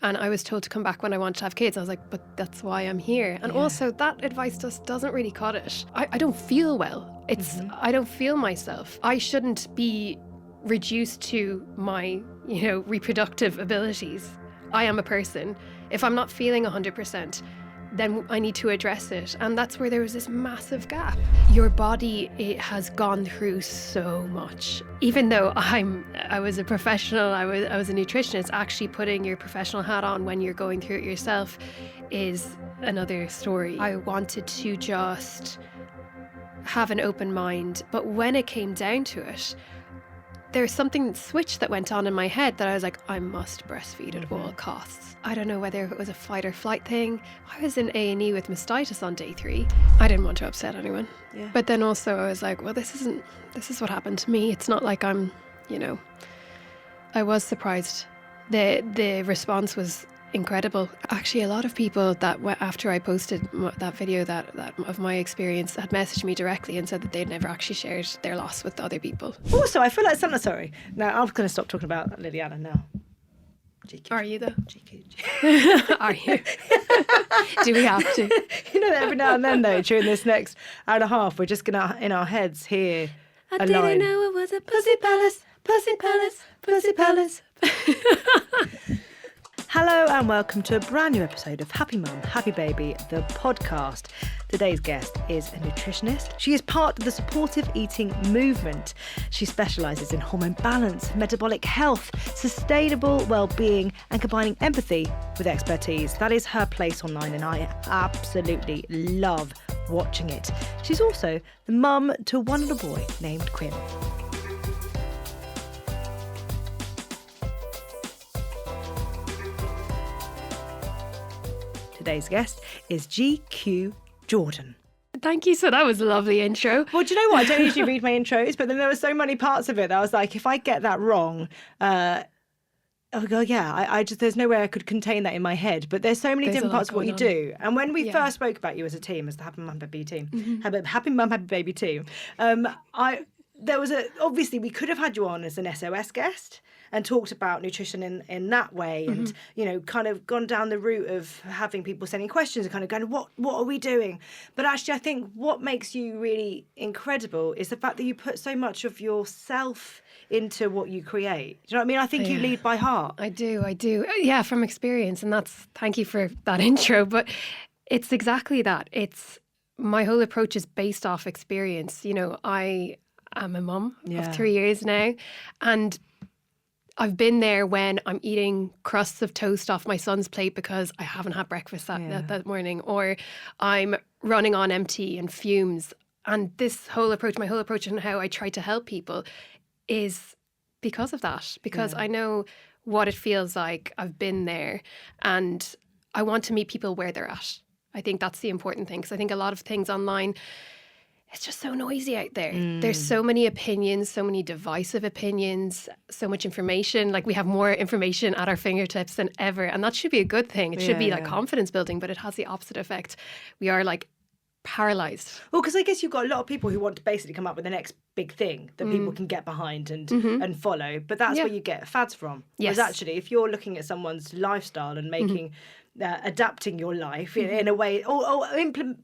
And I was told to come back when I wanted to have kids. I was like, but that's why I'm here. And also that advice just doesn't really cut it. I don't feel well. I don't feel myself. I shouldn't be reduced to my, reproductive abilities. I am a person. If I'm not feeling 100%, then I need to address it. And that's where there was this massive gap. Your body, it has gone through so much. Even though I was a professional, I was a nutritionist, actually putting your professional hat on when you're going through it yourself is another story. I wanted to just have an open mind, but when it came down to it, there's something switch that went on in my head that I was like, I must breastfeed at all costs. I don't know whether it was a fight or flight thing. I was in A&E with mastitis on day 3. I didn't want to upset anyone. Yeah. But then also I was like, well, this is what happened to me. It's not like I'm, I was surprised. The response was incredible. Actually, a lot of people that after I posted that video that of my experience had messaged me directly and said that they'd never actually shared their loss with other people. Also, I feel like something. Sorry, now I'm going to stop talking about Liliana now. GQ. Are you though? GQ. Are you? Do we have to? Every now and then though, during this next hour and a half, we're just gonna in our heads hear I didn't know it was a pussy palace, pussy palace, pussy palace. Hello and welcome to a brand new episode of Happy Mum, Happy Baby, the podcast. Today's guest is a nutritionist. She is part of the supportive eating movement. She specialises in hormone balance, metabolic health, sustainable well-being and combining empathy with expertise. That is her place online and I absolutely love watching it. She's also the mum to one little boy named Quinn. Today's guest is GQ Jordan. Thank you. So that was a lovely intro. Well, do you know what? I don't usually read my intros, but then there were so many parts of it that I was like, if I get that wrong, I just there's no way I could contain that in my head. But there's so many different parts of what you do. And when we first spoke about you as a team, as the Happy Mum, Happy Baby team, Happy Mum, Happy Baby team, obviously we could have had you on as an SOS guest and talked about nutrition in that way and, kind of gone down the route of having people sending questions and kind of going, what are we doing? But actually, I think what makes you really incredible is the fact that you put so much of yourself into what you create. Do you know what I mean? I think you lead by heart. I do. Yeah, from experience. And thank you for that intro. But it's exactly that. My whole approach is based off experience. I am a mum of 3 years now. And I've been there when I'm eating crusts of toast off my son's plate because I haven't had breakfast that morning, or I'm running on empty and fumes. And my whole approach and how I try to help people is because of that, because I know what it feels like. I've been there and I want to meet people where they're at. I think that's the important thing, because I think a lot of things online, it's just so noisy out there. There's so many opinions, so many divisive opinions, so much information. Like, we have more information at our fingertips than ever. And that should be a good thing. It should be like confidence building, but it has the opposite effect. We are like paralysed. Well, because I guess you've got a lot of people who want to basically come up with the next big thing that people can get behind and follow. But that's where you get fads from. Yes. Whereas actually, if you're looking at someone's lifestyle and making... adapting your life in a way, or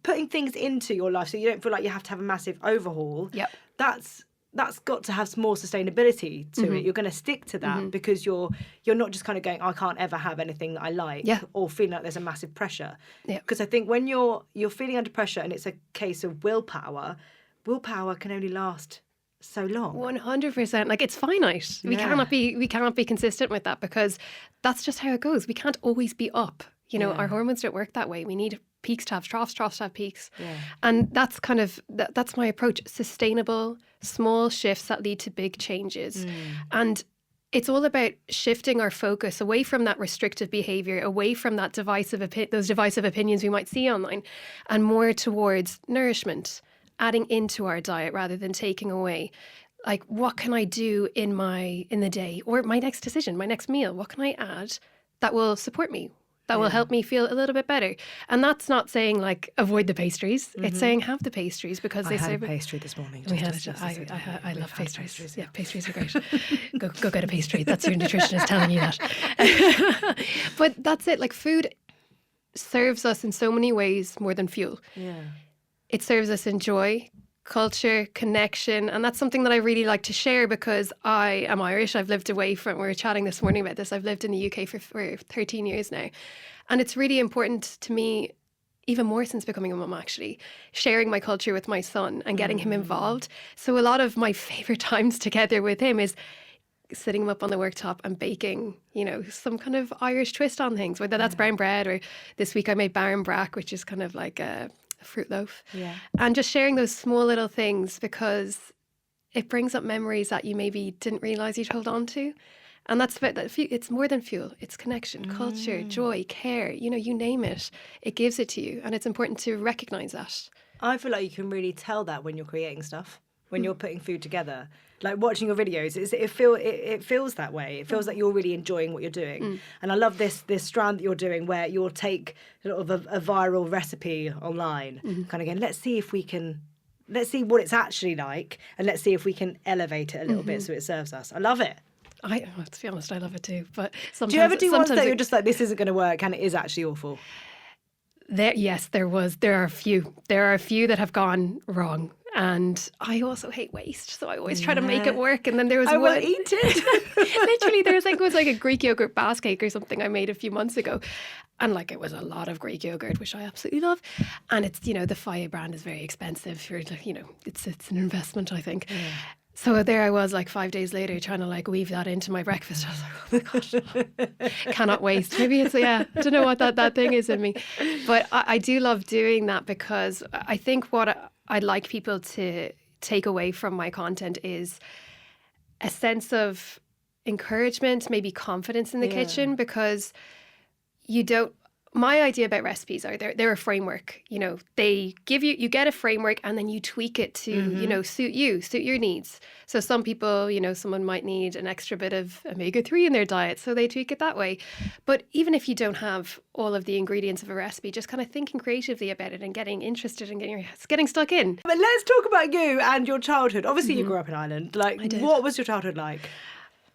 putting things into your life so you don't feel like you have to have a massive overhaul. Yep. That's got to have more sustainability to it. You're going to stick to that because you're not just kind of going, I can't ever have anything that I like, or feeling like there's a massive pressure. Because I think when you're feeling under pressure and it's a case of willpower can only last so long. 100%. Like, it's finite. We cannot be consistent with that, because that's just how it goes. We can't always be up. Our hormones don't work that way. We need peaks to have troughs to have peaks. Yeah. And that's kind of, that's my approach. Sustainable, small shifts that lead to big changes. And it's all about shifting our focus away from that restrictive behaviour, away from that those divisive opinions we might see online, and more towards nourishment, adding into our diet rather than taking away. Like, what can I do in the day, or my next decision, my next meal? What can I add that will support me? that will help me feel a little bit better. And that's not saying like avoid the pastries. It's saying have the pastries because they I had serve a pastry this morning. I love pastries. Yeah, pastries are great. go get a pastry. That's your nutritionist telling you that. But that's it. Like food serves us in so many ways more than fuel. Yeah. It serves us in joy, culture, connection. And that's something that I really like to share because I am Irish. I've lived away from, we were chatting this morning about this. I've lived in the UK for 13 years now. And it's really important to me, even more since becoming a mum, actually, sharing my culture with my son and getting him involved. So a lot of my favourite times together with him is sitting him up on the worktop and baking, you know, some kind of Irish twist on things, whether that's brown bread or this week I made barn brack, which is kind of like a fruit loaf. Yeah. And just sharing those small little things because it brings up memories that you maybe didn't realise you'd hold on to. And that's about that. It's more than fuel. It's connection, culture, joy, care, you know, you name it. It gives it to you. And it's important to recognise that. I feel like you can really tell that when you're creating stuff, when you're putting food together. Like watching your videos, it feels that way. It feels like you're really enjoying what you're doing. And I love this strand that you're doing where you'll take sort of a viral recipe online, kind of going, let's see what it's actually like, and let's see if we can elevate it a little bit so it serves us. I love it. To be honest, I love it too. But sometimes, do you ever do ones that you're just like, this isn't going to work, and it is actually awful? There are a few. There are a few that have gone wrong. And I also hate waste, so I always try to make it work. And then there was I will eat it. Literally, it was like a Greek yogurt basque cake or something I made a few months ago, and like it was a lot of Greek yogurt, which I absolutely love. And it's, you know, the Faya brand is very expensive. For, you know, it's an investment, I think. Yeah. So there I was, like 5 days later, trying to like weave that into my breakfast. I was like, oh my gosh, cannot waste. Maybe it's, I don't know what that thing is in me. But I do love doing that because I think what I'd like people to take away from my content is a sense of encouragement, maybe confidence in the kitchen, because my idea about recipes are they're a framework. You know, they give you get a framework and then you tweak it to, you know, suit your needs. So some people, you know, someone might need an extra bit of omega-3 in their diet, so they tweak it that way. But even if you don't have all of the ingredients of a recipe, just kind of thinking creatively about it and getting interested and getting stuck in. But let's talk about you and your childhood. Obviously, you grew up in Ireland. Like, what was your childhood like?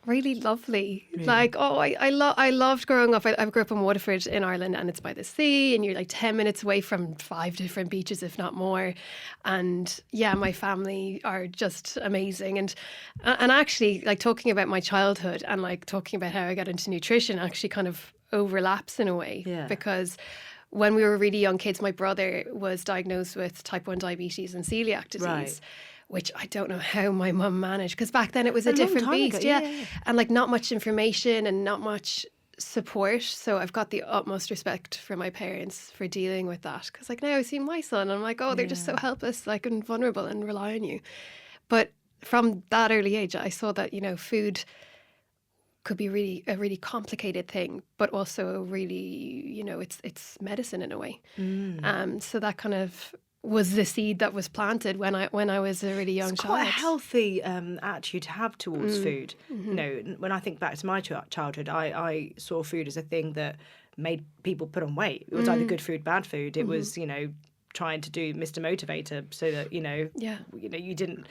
Really lovely. Yeah. Like, I loved growing up. I grew up in Waterford in Ireland, and it's by the sea, and you're like 10 minutes away from 5 different beaches, if not more. And yeah, my family are just amazing. And actually, like talking about my childhood and like talking about how I got into nutrition actually kind of overlaps in a way. Yeah. Because when we were really young kids, my brother was diagnosed with type 1 diabetes and celiac disease. Right. Which I don't know how my mum managed, because back then it was a different beast. Yeah. And like not much information and not much support. So I've got the utmost respect for my parents for dealing with that. Because like now I see my son, I'm like, oh, they're just so helpless, like, and vulnerable and rely on you. But from that early age, I saw that, you know, food could be a really complicated thing, but also a really, you know, it's medicine in a way. So that kind of was the seed that was planted when I was a really young child. It's quite a healthy attitude to have towards food. You know, when I think back to my childhood, I saw food as a thing that made people put on weight. It was either good food, bad food. It was, you know, trying to do Mr. Motivator so that, you know, you didn't,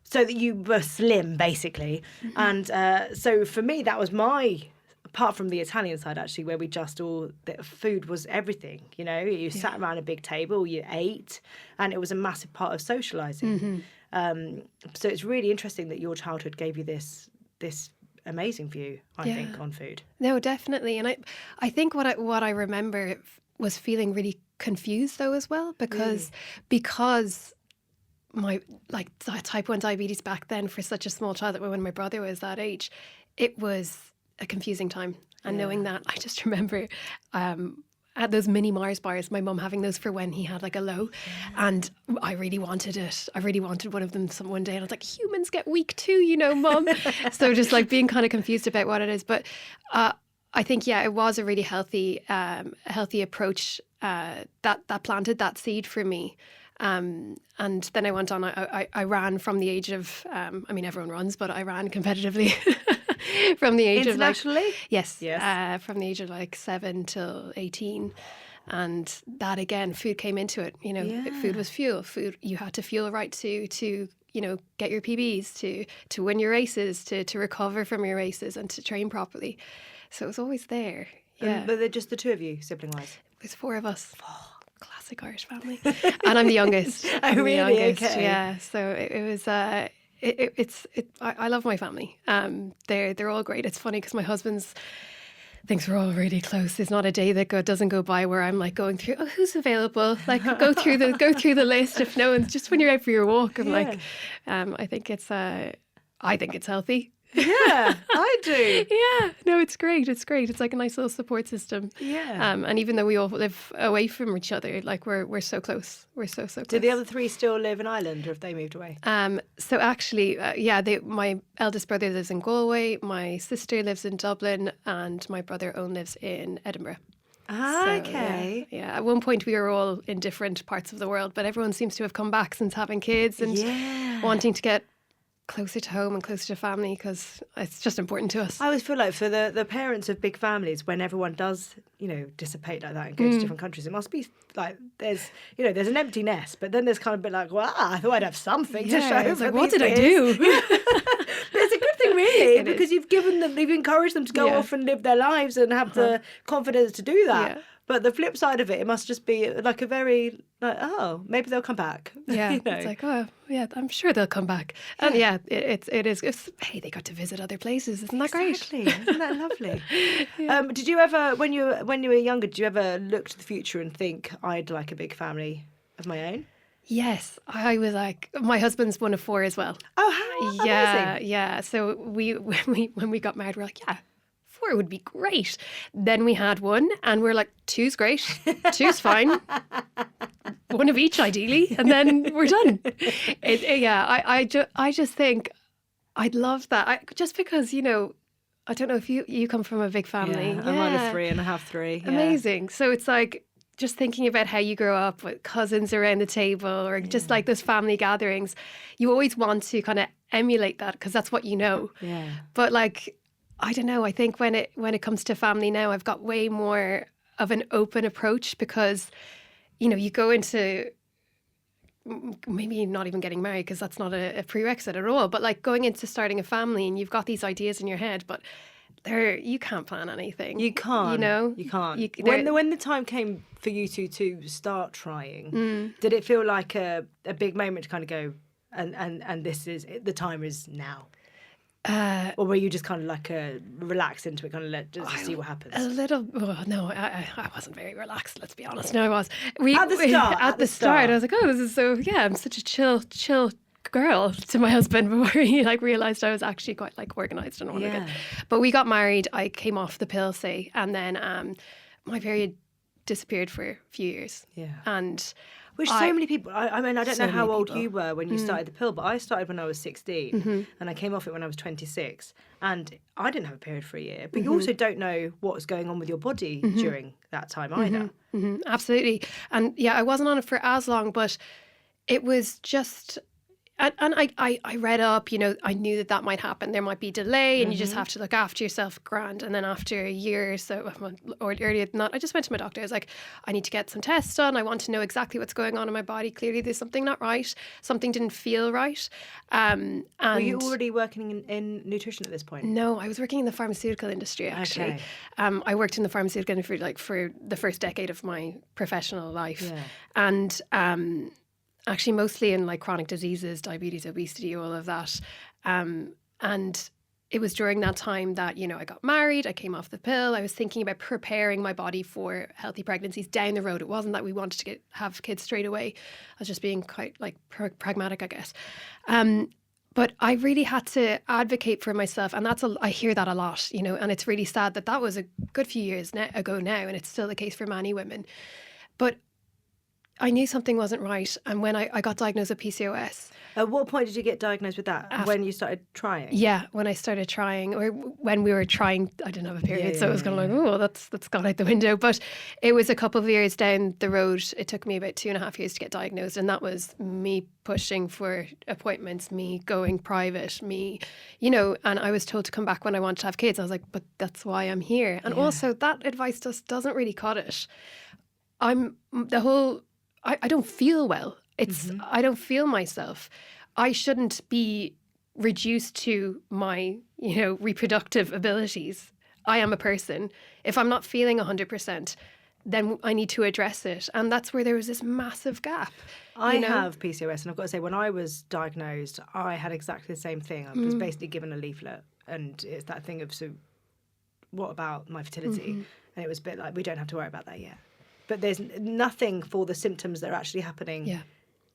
so that you were slim, basically. And so for me, that was apart from the Italian side, actually, where we just food was everything, you know. You sat around a big table, you ate, and it was a massive part of socialising. So it's really interesting that your childhood gave you this amazing view, I think, on food. No, definitely. And I think what I remember was feeling really confused, though, as well, because my type 1 diabetes back then for such a small child, when my brother was that age, it was a confusing time. And knowing that, I just remember at those mini Mars bars, my mum having those for when he had like a low, and I really wanted it. I really wanted one of them one day, and I was like, humans get weak too, you know, Mum. So just like being kind of confused about what it is. But I think, it was a really healthy approach that planted that seed for me. And then I went on, I ran from the age of, everyone runs, but I ran competitively from the age Internationally? of like, yes, Yes. from the age of like 7 till 18. And that again, food came into it. You know, Yeah. food was fuel. Food, you had to fuel right to you know, get your PBs, to win your races, to recover from your races, and to train properly. So it was always there. Yeah, But they're just the two of you, sibling-wise? there's 4 of us. Classic Irish family, and I'm the youngest. Oh, I'm the really? youngest, Okay. yeah. So it was. I love my family. They're all great. It's funny because my husband's thinks we're all really close. There's not a day that doesn't go by where I'm like going through, oh, who's available? Like go through the list. If no one's, just when you're out for your walk, I'm like, I think it's healthy. Yeah, I do. Yeah, no, it's great. It's great. It's like a nice little support system. Yeah. And even though we all live away from each other, like we're so close. We're so close. Do the other 3 still live in Ireland, or have they moved away? So actually, my eldest brother lives in Galway, my sister lives in Dublin, and my brother Owen lives in Edinburgh. So, Okay. Yeah. At one point we were all in different parts of the world, but everyone seems to have come back since having kids and wanting to get closer to home and closer to family because it's just important to us. I always feel like for the parents of big families, when everyone does, dissipate like that and go to different countries, it must be like there's an empty nest, but then there's kind of a bit like, well, I thought I'd have something to show. It's for like, what these did I kids. do? But it's a good thing, really, It because is. you've encouraged them to go off and live their lives and have the confidence to do that. Yeah. But the flip side of it must just be like a very oh, maybe they'll come back. Yeah, it's like, oh, yeah, I'm sure they'll come back. And yeah, it is. Hey, they got to visit other places. Isn't that great? Exactly. Isn't that lovely? Did you ever, when you were younger, did you ever look to the future and think, I'd like a big family of my own? Yes, I was like, my husband's one of 4 as well. Oh, how amazing. Yeah. So when we got married, we're like, yeah, 4 would be great. Then we had 1, and we're like, 2's great, 2's fine, 1 of each ideally, and then we're done. I just think I'd love that. Just because I don't know if you come from a big family. Yeah, I'm one of 3 and I have 3. Yeah. Amazing. So it's like, just thinking about how you grow up with cousins around the table or just like those family gatherings, you always want to kind of emulate that because that's what you know. Yeah. But like, I don't know. I think when it comes to family now, I've got way more of an open approach because, you go into maybe not even getting married because that's not a prerequisite at all. But like going into starting a family and you've got these ideas in your head, but you can't plan anything. You can't. You can't. When the time came for you two to start trying, did it feel like a big moment to kind of go, and this is the time is now? Or were you just kind of like relaxed into it, kind of just see what happens? A little. Oh, no, I wasn't very relaxed. Let's be honest. No, I was. At the start, I was like, oh, this is so. Yeah, I'm such a chill girl to my husband before he realised I was actually quite organised and all that. But we got married. I came off the pill, and then my period disappeared for a few years. Yeah, and. Which so many people, I mean, I don't know how old people. you were when you started the pill, but I started when I was 16 and I came off it when I was 26 and I didn't have a period for a year. But you also don't know what's going on with your body during that time either. Absolutely. And yeah, I wasn't on it for as long, but it was just... And I read up, I knew that might happen. There might be delay and you just have to look after yourself grand. And then after a year or so, or earlier than that, I just went to my doctor. I was like, I need to get some tests done. I want to know exactly what's going on in my body. Clearly there's something not right. Something didn't feel right. And were you already working in nutrition at this point? No, I was working in the pharmaceutical industry, actually. Okay. I worked in the pharmaceutical industry for the first decade of my professional life. Yeah. And... actually mostly in like chronic diseases, diabetes, obesity, all of that. And it was during that time that, I got married, I came off the pill. I was thinking about preparing my body for healthy pregnancies down the road. It wasn't that we wanted to have kids straight away. I was just being quite like pragmatic, I guess. But I really had to advocate for myself. And I hear that a lot, and it's really sad that was a good few years ago now. And it's still the case for many women. But I knew something wasn't right. And when I got diagnosed with PCOS, At what point did you get diagnosed with that? When you started trying? yeah, when I started trying, or when we were trying, I didn't have a period, so I was kind of like, oh, that's gone out the window. But it was a couple of years down the road. It took me about 2.5 years to get diagnosed, and that was me pushing for appointments, me going private, me, and I was told to come back when I wanted to have kids. I was like, but that's why I'm here. And also that advice just doesn't really cut it. I don't feel well. I don't feel myself. I shouldn't be reduced to my, reproductive abilities. I am a person. If I'm not feeling 100%, then I need to address it. And that's where there was this massive gap. I have PCOS, and I've got to say, when I was diagnosed, I had exactly the same thing. I was basically given a leaflet, and it's that thing of, so what about my fertility? And it was a bit like, we don't have to worry about that yet. But there's nothing for the symptoms that are actually happening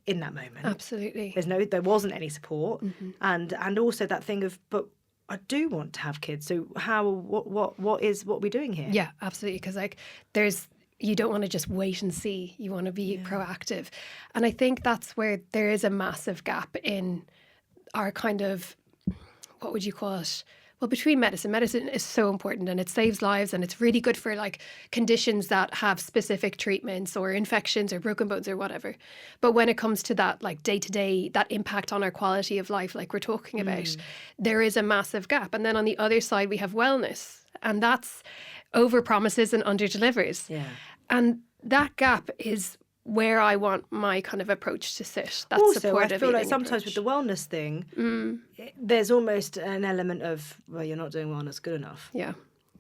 in that moment. Absolutely. There wasn't any support, and also that thing of, but I do want to have kids. So what are we doing here? Yeah, absolutely. Because you don't want to just wait and see. You want to be proactive, and I think that's where there is a massive gap in our kind of, what would you call it? Well, between medicine is so important, and it saves lives, and it's really good for conditions that have specific treatments or infections or broken bones or whatever. But when it comes to that day to day, that impact on our quality of life, like we're talking about, there is a massive gap. And then on the other side, we have wellness, and that's over promises and under delivers. Yeah. And that gap is where I want my kind of approach to sit. That's also, supportive. I feel like sometimes approach. With the wellness thing, there's almost an element of, well, you're not doing wellness good enough. Yeah.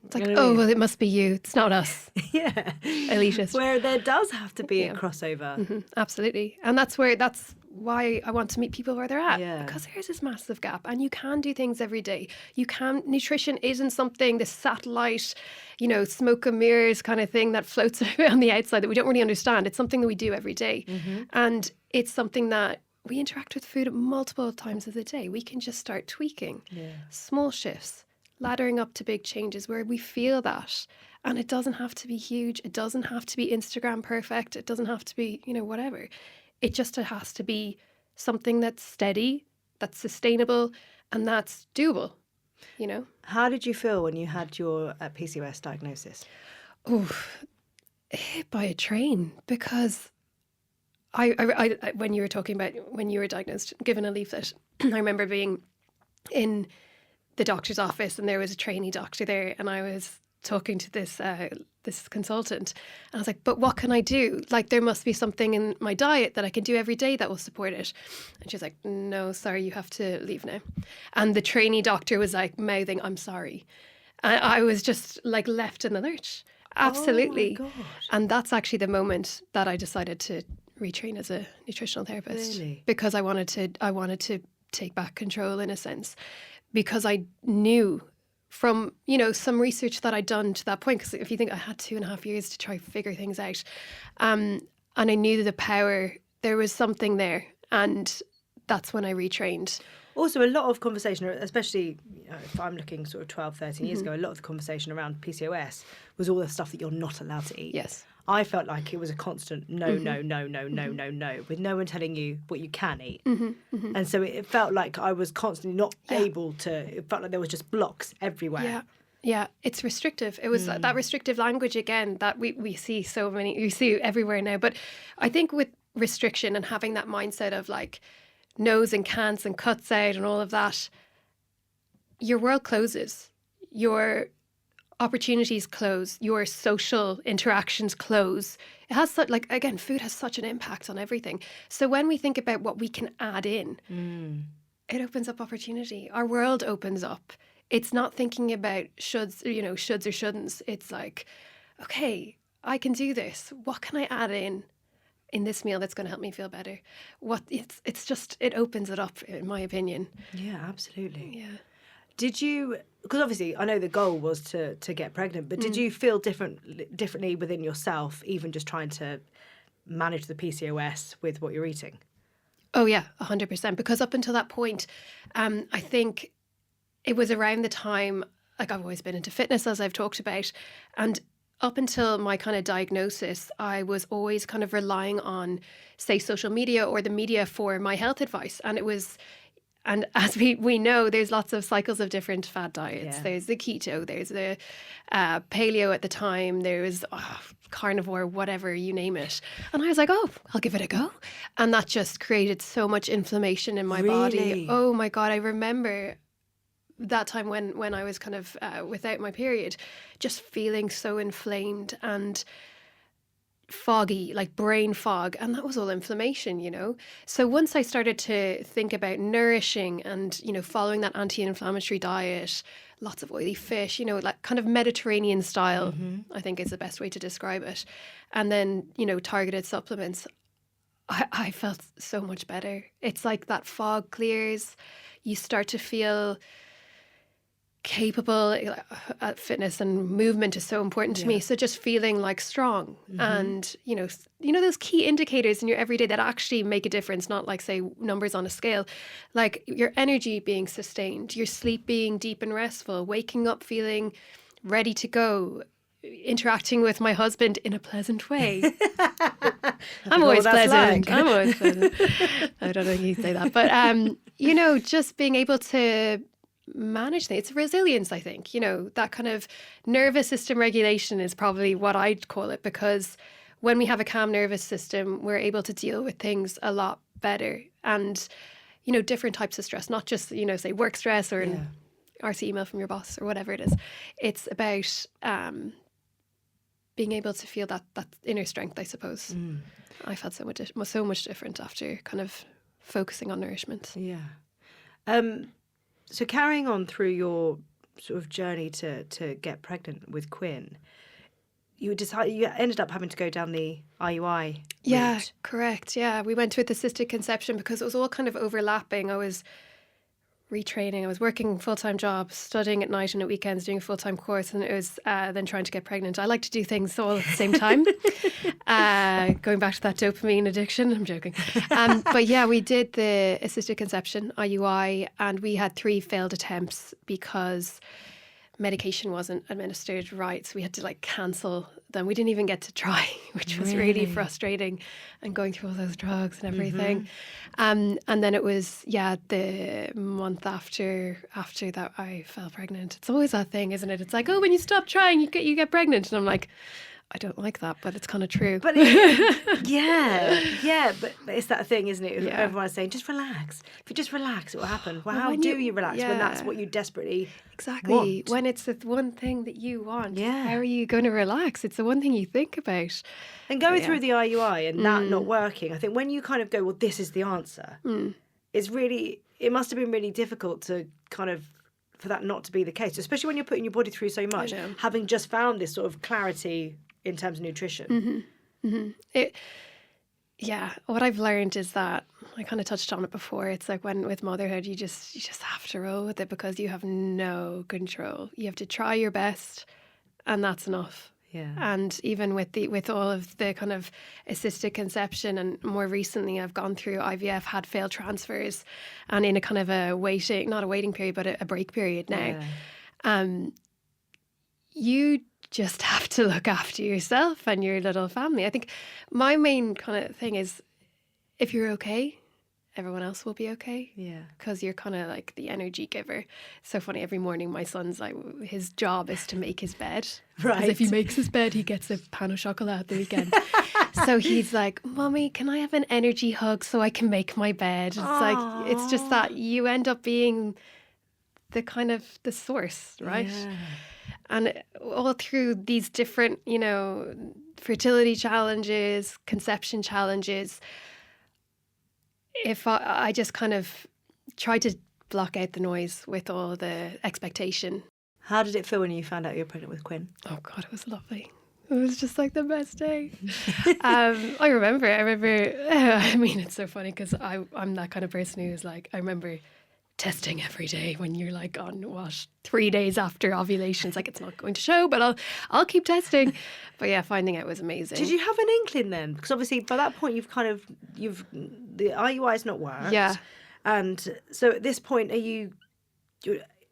It's like, well, it must be you. It's not us. Yeah. Elitist. Where there does have to be a crossover. Absolutely. And that's why I want to meet people where they're at. Yeah. Because there's this massive gap, and you can do things every day. Nutrition isn't something, this satellite, smoke and mirrors kind of thing that floats on the outside that we don't really understand. It's something that we do every day. And it's something that we interact with food multiple times of the day. We can just start tweaking small shifts, laddering up to big changes where we feel that. And it doesn't have to be huge. It doesn't have to be Instagram perfect. It doesn't have to be, whatever. It just has to be something that's steady, that's sustainable, and that's doable, How did you feel when you had your PCOS diagnosis? Oh, hit by a train, because I when you were talking about when you were diagnosed, given a leaflet, I remember being in the doctor's office, and there was a trainee doctor there, and I was talking to this consultant, and I was like, but what can I do? There must be something in my diet that I can do every day that will support it. And she's like, no, sorry, you have to leave now. And the trainee doctor was mouthing, I'm sorry. And I was just left in the lurch. Absolutely. Oh my God. And that's actually the moment that I decided to retrain as a nutritional therapist. Really? Because I wanted to take back control, in a sense, because I knew from, some research that I'd done to that point, because if you think, I had 2.5 years to try to figure things out, and I knew the power, there was something there, and that's when I retrained. Also, a lot of conversation, especially if I'm looking sort of 12, 13 years ago, a lot of the conversation around PCOS was all the stuff that you're not allowed to eat. Yes. I felt like it was a constant no, no, with no one telling you what you can eat. And so it felt like I was constantly not able to, it felt like there was just blocks everywhere. Yeah. Yeah, it's restrictive. It was that restrictive language again that we see you see everywhere now. But I think with restriction and having that mindset of no's and can'ts and cuts out and all of that, your world closes. Your opportunities close, your social interactions close. It has again, food has such an impact on everything. So when we think about what we can add in, it opens up opportunity. Our world opens up. It's not thinking about shoulds or shouldn'ts. It's okay, I can do this. What can I add in this meal that's going to help me feel better? It's just, it opens it up, in my opinion. Yeah, absolutely. Yeah. Did you, because obviously I know the goal was to get pregnant, but did you feel differently within yourself, even just trying to manage the PCOS with what you're eating? Oh yeah, 100%. Because up until that point, I think it was around the time, I've always been into fitness, as I've talked about, and up until my kind of diagnosis, I was always kind of relying on, say, social media or the media for my health advice. And as we know, there's lots of cycles of different fad diets. Yeah. There's the keto, there's the paleo at the time, there's carnivore, whatever, you name it. And I was like, oh, I'll give it a go. And that just created so much inflammation in my body. Really? Oh my God, I remember that time when I was kind of without my period, just feeling so inflamed and foggy, like brain fog, and that was all inflammation, you know. So once I started to think about nourishing and, you know, following that anti-inflammatory diet, lots of oily fish, you know, like kind of Mediterranean style, I think is the best way to describe it, and then, you know, targeted supplements, I felt so much better. It's like that fog clears, you start to feel capable. Fitness and movement is so important to me, so just feeling like strong, and you know those key indicators in your everyday that actually make a difference, not like, say, numbers on a scale, like your energy being sustained, your sleep being deep and restful, waking up feeling ready to go, interacting with my husband in a pleasant way. I'm always pleasant. I'm always pleasant. I don't think he'd say that, but you know, just being able to manage things. It's resilience, I think. You know, that kind of nervous system regulation is probably what I'd call it, because when we have a calm nervous system, we're able to deal with things a lot better. And, you know, different types of stress, not just, you know, say work stress or an RC email from your boss or whatever it is. It's about being able to feel that inner strength, I suppose. I felt so much different after kind of focusing on nourishment. Yeah. So carrying on through your sort of journey to get pregnant with Quinn, you ended up having to go down the IUI Yeah, route. correct. Yeah, we went with assisted conception because it was all kind of overlapping. I was retraining. I was working full-time job, studying at night and at weekends, doing a full-time course, and it was then trying to get pregnant. I like to do things all at the same time. Going back to that dopamine addiction, I'm joking. But yeah, we did the assisted conception, IUI, and we had 3 failed attempts because medication wasn't administered right. So we had to like cancel them. We didn't even get to try, which was really frustrating, and going through all those drugs and everything. And then it was, the month after that I fell pregnant. It's always that thing, isn't it? It's like, oh, when you stop trying, you get pregnant. And I'm like, I don't like that, but it's kind of true. But but it's that thing, isn't it? Everyone's saying, just relax. If you just relax, it will happen. Well, how do you relax when that's what you desperately want? When it's the one thing that you want, Yeah. how are you going to relax? It's the one thing you think about. And going through the IUI and that not working, I think when you kind of go, well, this is the answer, it must have been really difficult to kind of, for that not to be the case, especially when you're putting your body through so much, having just found this sort of clarity in terms of nutrition. What I've learned is that, I kind of touched on it before, it's like when with motherhood you just have to roll with it because you have no control. You have to try your best, and that's enough. Yeah. And even with all of the kind of assisted conception, and more recently I've gone through IVF, had failed transfers, and in a kind of not a waiting period, but a break period now. You just have to look after yourself and your little family. I think my main kind of thing is, if you're okay, everyone else will be okay. Yeah. Because you're kind of like the energy giver. So funny, every morning my son's like, his job is to make his bed. Right. Because if he makes his bed, he gets a pan au chocolat at the weekend. So he's like, Mommy, can I have an energy hug so I can make my bed? It's like, it's just that you end up being the kind of the source, right? Yeah. And all through these different, you know, fertility challenges, conception challenges, if I just kind of try to block out the noise with all the expectation. How did it feel when you found out you were pregnant with Quinn? Oh God, it was lovely. It was just like the best day. I remember, I mean, it's so funny because I'm that kind of person who's like, I remember testing every day when you're like on 3 days after ovulation. It's like, it's not going to show, but I'll keep testing. But yeah, finding out was amazing. Did you have an inkling then? Because obviously by that point the IUI's not worked. Yeah. And so at this point,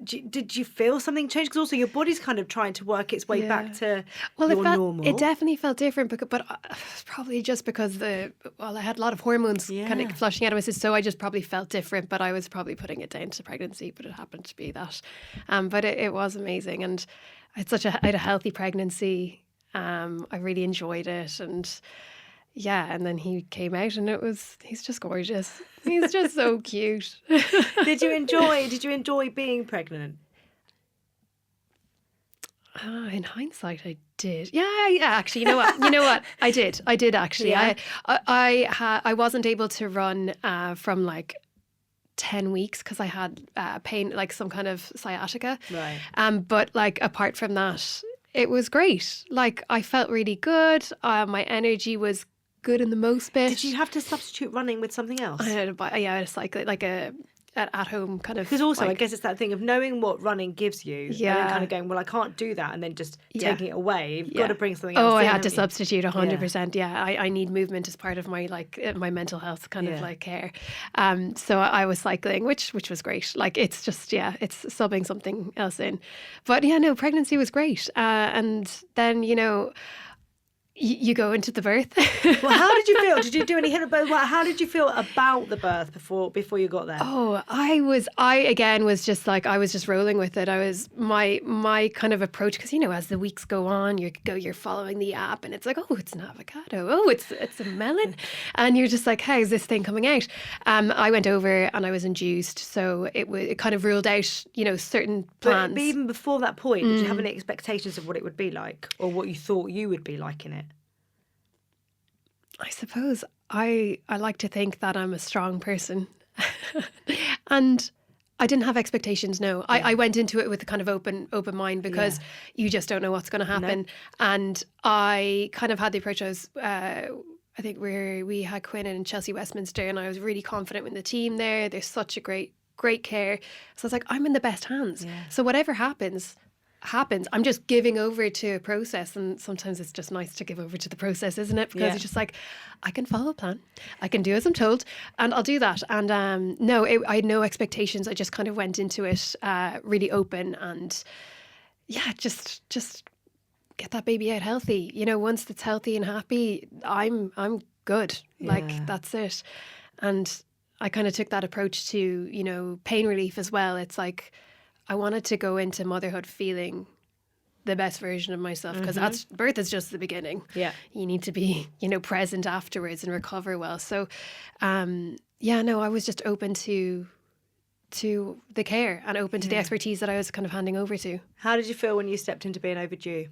did you feel something change? Because also your body's kind of trying to work its way back to your normal. It definitely felt different, but probably just because I had a lot of hormones kind of flushing out of my system, so I just probably felt different. But I was probably putting it down to pregnancy, but it happened to be that. But it was amazing, and I had a healthy pregnancy. I really enjoyed it, and and then he came out, and he's just gorgeous. He's just so cute. Did you enjoy being pregnant? In hindsight, I did. Yeah. Actually, you know what? I did actually. Yeah. I wasn't able to run from like 10 weeks because I had pain, like some kind of sciatica. Right. But like apart from that, it was great. Like I felt really good. My energy was good in the most bit. Did you have to substitute running with something else? I had a cycle, like a at home kind of. Because also, like, I guess it's that thing of knowing what running gives you, and then kind of going, well, I can't do that, and then just taking it away. You've got to bring something else. Oh, I in, had to haven't you? substitute 100%. Yeah, I need movement as part of my my mental health kind of like care. So I was cycling, which was great. Like it's just it's subbing something else in. But pregnancy was great, and then you go into the birth. Well, how did you feel? Did you do any hypnobirth? How did you feel about the birth before you got there? Oh, I again was just like, I was just rolling with it. I was my kind of approach, because as the weeks go on, you're following the app, and it's like, oh, it's an avocado, oh, it's a melon, and you're just like, how's this thing coming out? I went over and I was induced, so it kind of ruled out certain plans. But even before that point, did you have any expectations of what it would be like, or what you thought you would be like in it? I suppose I like to think that I'm a strong person. And I didn't have expectations, no. I went into it with a kind of open mind, because you just don't know what's going to happen. No. And I kind of had the approach, I think we had Quinn in Chelsea Westminster, and I was really confident with the team there. There's such a great care. So I was like, I'm in the best hands. Yeah. So whatever happens. I'm just giving over to a process, and sometimes it's just nice to give over to the process, isn't it? Because it's just like, I can follow a plan, I can do as I'm told, and I'll do that. And I had no expectations. I just kind of went into it really open, and just get that baby out healthy. Once it's healthy and happy, I'm good. Like that's it. And I kind of took that approach to pain relief as well. It's like, I wanted to go into motherhood feeling the best version of myself, because birth is just the beginning. Yeah, you need to be present afterwards and recover well. So, I was just open to the care and open to the expertise that I was kind of handing over to. How did you feel when you stepped into being overdue?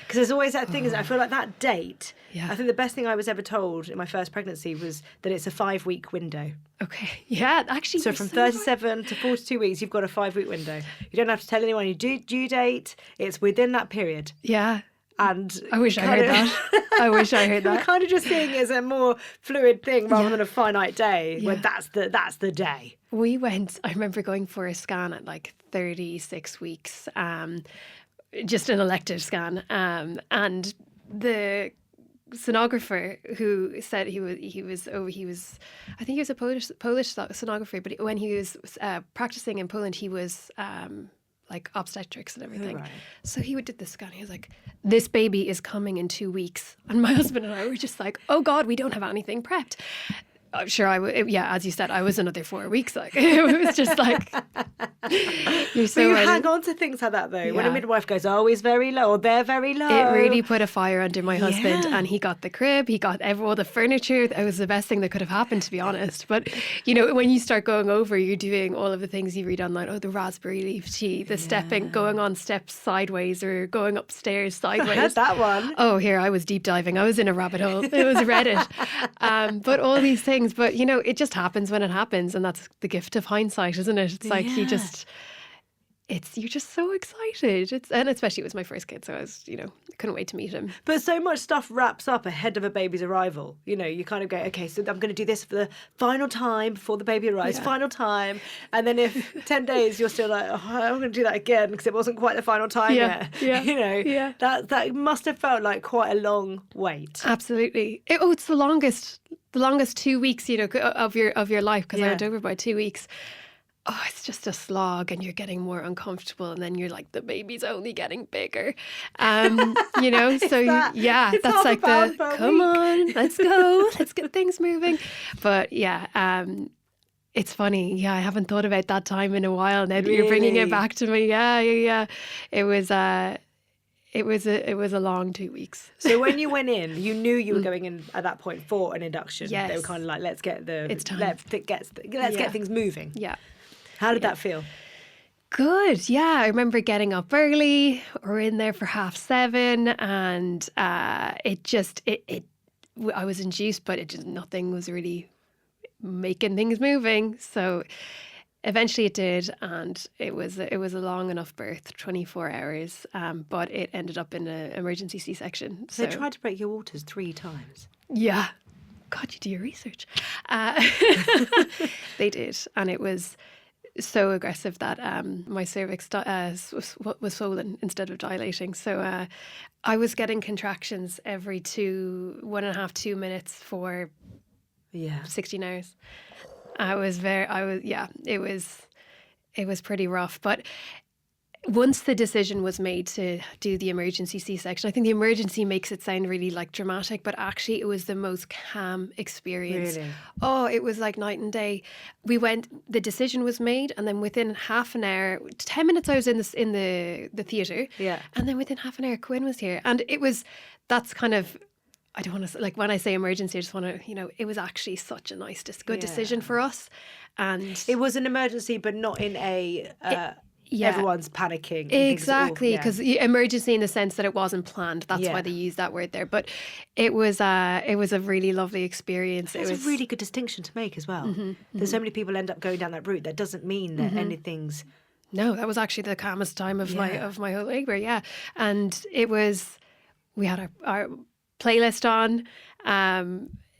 Because there's always that thing, I feel like that date, I think the best thing I was ever told in my first pregnancy was that it's a 5-week window. Okay. Yeah, actually. So from 37 to 42 weeks, you've got a 5-week window. You don't have to tell anyone your due date. It's within that period. Yeah. And I wish I heard that. I wish I heard that. We're kind of just seeing it as a more fluid thing rather than a finite day, where that's the day. I remember going for a scan at like 36 weeks, just an elective scan, and the sonographer who said he was I think he was a Polish sonographer, but when he was practicing in Poland, he was like obstetrics and everything. Right. So he did the scan. He was like, "This baby is coming in 2 weeks," and my husband and I were just like, "Oh God, we don't have anything prepped." I'm sure as you said, I was another 4 weeks. Like it was just like, you're so. But you hang on to things like that though. Yeah. When a midwife goes, "Oh, he's very low," or "They're very low," it really put a fire under my husband, and he got the crib, he got all the furniture. It was the best thing that could have happened, to be honest. But when you start going over, you're doing all of the things you read online. Oh, the raspberry leaf tea, the stepping, going on steps sideways or going upstairs sideways. I had that one. Oh, here I was deep diving. I was in a rabbit hole. It was Reddit. But all these things. But it just happens when it happens, and that's the gift of hindsight, isn't it? It's like you're just so excited. And especially it was my first kid, so I was couldn't wait to meet him. But so much stuff wraps up ahead of a baby's arrival. You kind of go, okay, so I'm going to do this for the final time before the baby arrives, final time, and then if 10 days you're still like, oh, I'm going to do that again because it wasn't quite the final time yet. Yeah. That must have felt like quite a long wait. Absolutely. It's the longest 2 weeks of your life, because I went over by 2 weeks. it's just a slog and you're getting more uncomfortable and then you're like, the baby's only getting bigger. You know, so it's that's half like a pound per come week. on, let's go, let's get things moving. But yeah, it's funny. Yeah, I haven't thought about that time in a while. Now that you're bringing Really? it back to me. Yeah. It was a long 2 weeks. So when you went in, you knew you were going in at that point for an induction. Yes. They were kind of like, let's get It's time. let's get things moving. Yeah. How did that feel? Good. Yeah, I remember getting up early. We're in there for 7:30, and I was induced, but nothing was really making things moving. So eventually it did, and it was a long enough birth, 24 hours, but it ended up in an emergency C-section. So they tried to break your waters 3 times. Yeah. God, you do your research. They did, and it was so aggressive that my cervix was swollen instead of dilating. So I was getting contractions every 1.5-2 minutes for 16 hours. It was pretty rough. But once the decision was made to do the emergency C-section, I think the emergency makes it sound really like dramatic, but actually it was the most calm experience. Really? Oh, it was like night and day. The decision was made, and then within half an hour, 10 minutes I was in the theatre. Yeah. And then within half an hour, Quinn was here. And that's kind of, I don't want to, like, when I say emergency, I just want to, it was actually such a nice, good decision for us. And it was an emergency, but not in a... everyone's panicking. Exactly, because emergency in the sense that it wasn't planned. That's why they use that word there. But it was a really lovely experience. It's a really good distinction to make as well. There's so many people end up going down that route. That doesn't mean that anything's... No, that was actually the calmest time of my whole labour. Yeah, and we had our playlist on.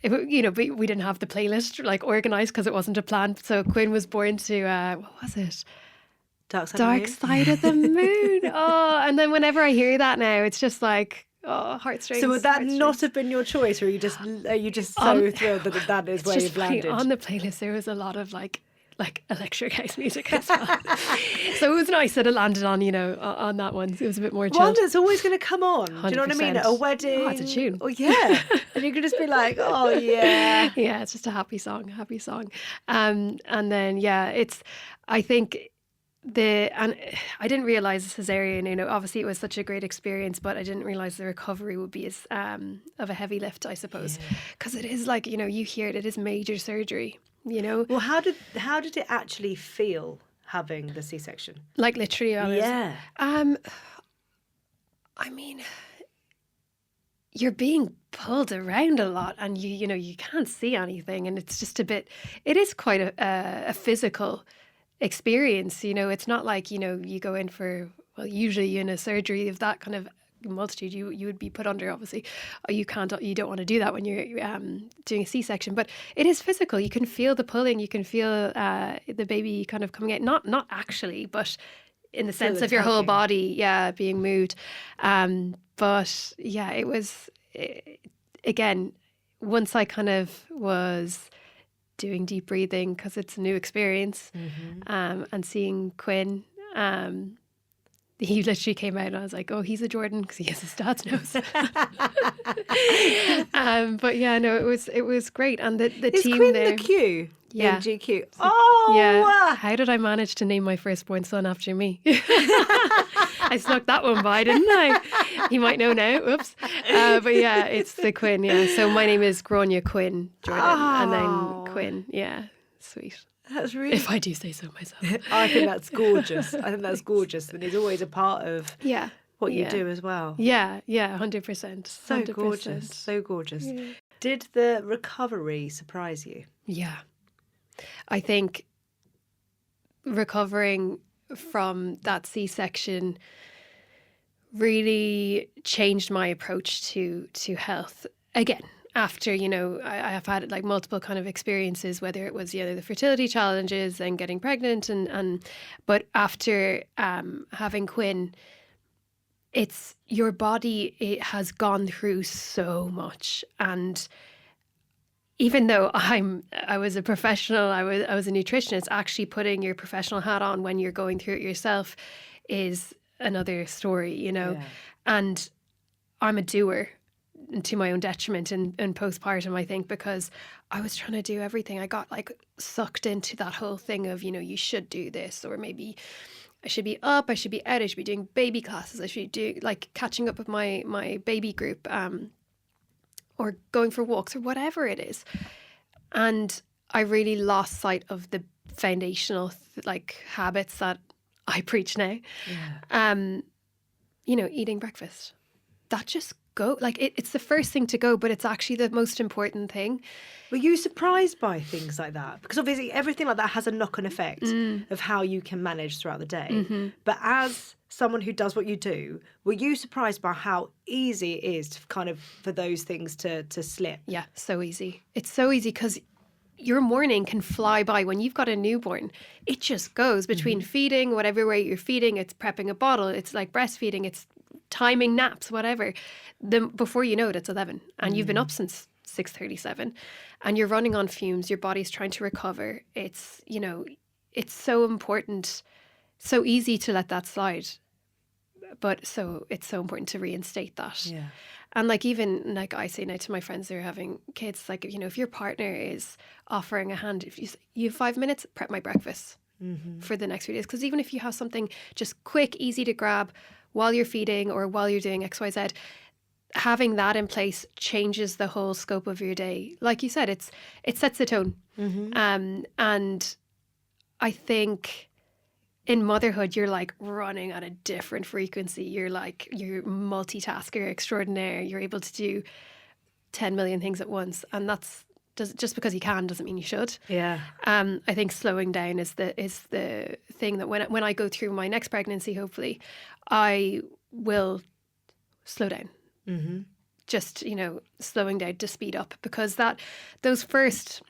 We didn't have the playlist like organised because it wasn't a plan. So Quinn was born to what was it? Dark Side of the Moon. Oh, and then whenever I hear that now, it's just like, heartstrings. So would that not have been your choice, or are you just so thrilled that is where you've landed? On the playlist, there was a lot of like electric house music as well. So it was nice that it landed on, on that one. It was a bit more chilled. One that's always going to come on. 100%. Do you know what I mean? At a wedding. Oh, it's a tune. Oh, yeah. And you could just be like, oh, yeah. Yeah, it's just a happy song. And then, I think... and I didn't realise the cesarean, obviously it was such a great experience, but I didn't realise the recovery would be as of a heavy lift, I suppose, because it is like, you hear it is major surgery, Well, how did it actually feel having the C-section? Like literally, yeah. I mean, you're being pulled around a lot, and you can't see anything, and it's just it is quite a physical experience. It's not like you go in for, well, usually in a surgery of that kind of multitude you would be put under, obviously. You don't want to do that when you're doing a C-section, but it is physical. You can feel the pulling, you can feel the baby kind of coming out, not actually, but in the sense of your whole body being moved. But yeah, it was again, once I kind of was doing deep breathing, because it's a new experience, and seeing Quinn, he literally came out and I was like, oh, he's a Jordan, because he has his dad's nose. But yeah, no, it was great. And the Is team Quinn there, the Q Yeah. in GQ? Oh, yeah. How did I manage to name my firstborn son after me? I snuck that one by, didn't I? He might know now. Oops. But yeah, it's the Quinn. Yeah. So my name is Grania Quinn Jordan, and then Quinn. Yeah, sweet. That's really... If I do say so myself. I think that's gorgeous. And he's always a part of what you do as well. Yeah, 100%. So gorgeous, so gorgeous. Yeah. Did the recovery surprise you? Yeah. I think recovering from that C-section really changed my approach to health. Again, after, I have had like multiple kind of experiences, whether it was, the fertility challenges and getting pregnant but after having Quinn, it's your body, it has gone through so much, and even though I was a professional, I was a nutritionist, actually putting your professional hat on when you're going through it yourself is another story, you know. Yeah. And I'm a doer, to my own detriment in postpartum, I think, because I was trying to do everything. I got like sucked into that whole thing of, you know, you should do this, or maybe I should be up, I should be out, I should be doing baby classes, I should do like catching up with my baby group, or going for walks or whatever it is. And I really lost sight of the foundational like habits that I preach now. Yeah. You know, eating breakfast. That just go, like it's the first thing to go, but it's actually the most important thing. Were you surprised by things like that? Because obviously everything like that has a knock-on effect of how you can manage throughout the day. Mm-hmm. But as someone who does what you do, were you surprised by how easy it is to kind of for those things to slip? Yeah, so easy. It's so easy because your morning can fly by when you've got a newborn. It just goes between feeding, whatever way you're feeding, it's prepping a bottle, it's like breastfeeding, it's timing naps, whatever. Before you know it, it's 11 and you've been up since 6:37 and you're running on fumes, your body's trying to recover. It's, you know, it's so important, so easy to let that slide. But so it's so important to reinstate that. Yeah. And like even like I say now to my friends who are having kids, like, you know, if your partner is offering a hand, if you have 5 minutes, prep my breakfast for the next few days. Because even if you have something just quick, easy to grab while you're feeding or while you're doing XYZ, having that in place changes the whole scope of your day. Like you said, it sets the tone. And I think in motherhood, you're like running at a different frequency. You're multitasker extraordinaire. You're able to do 10 million things at once. And just because you can doesn't mean you should. Yeah. I think slowing down is the thing that when I go through my next pregnancy, hopefully, I will slow down. Just, you know, slowing down to speed up, because those first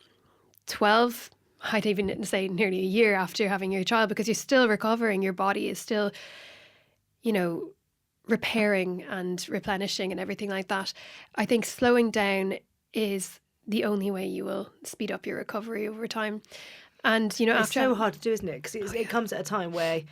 12, I'd even say nearly a year after having your child, because you're still recovering, your body is still, you know, repairing and replenishing and everything like that. I think slowing down is the only way you will speed up your recovery over time. And, you know, it's so hard to do, isn't it? Because it comes at a time where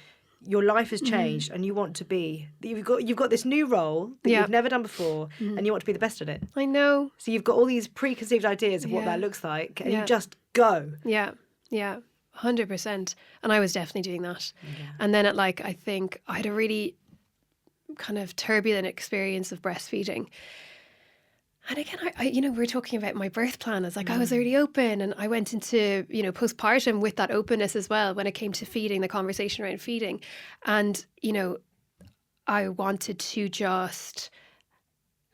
your life has changed and you want to be, you've got this new role that you've never done before and you want to be the best at it. I know. So you've got all these preconceived ideas of what that looks like and you just go. Yeah, 100%. And I was definitely doing that. And then I think I had a really kind of turbulent experience of breastfeeding. And again, I you know, we were talking about my birth plan. It's like I was already open, and I went into, you know, postpartum with that openness as well when it came to feeding, the conversation around feeding. And, you know, I wanted to just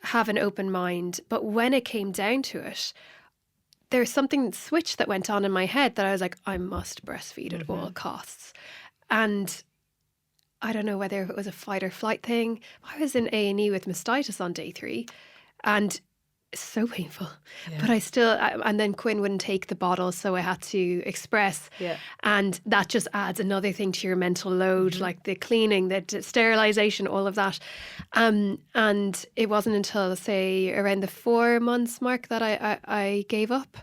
have an open mind. But when it came down to it, there's something switch that went on in my head that I was like, I must breastfeed at all costs. And I don't know whether it was a fight or flight thing. I was in A&E with mastitis on day 3, and it's so painful. But I still, and then Quinn wouldn't take the bottle, so I had to express. And that just adds another thing to your mental load, like the cleaning, the sterilisation, all of that. And it wasn't until, say, around the 4 months mark that I gave up.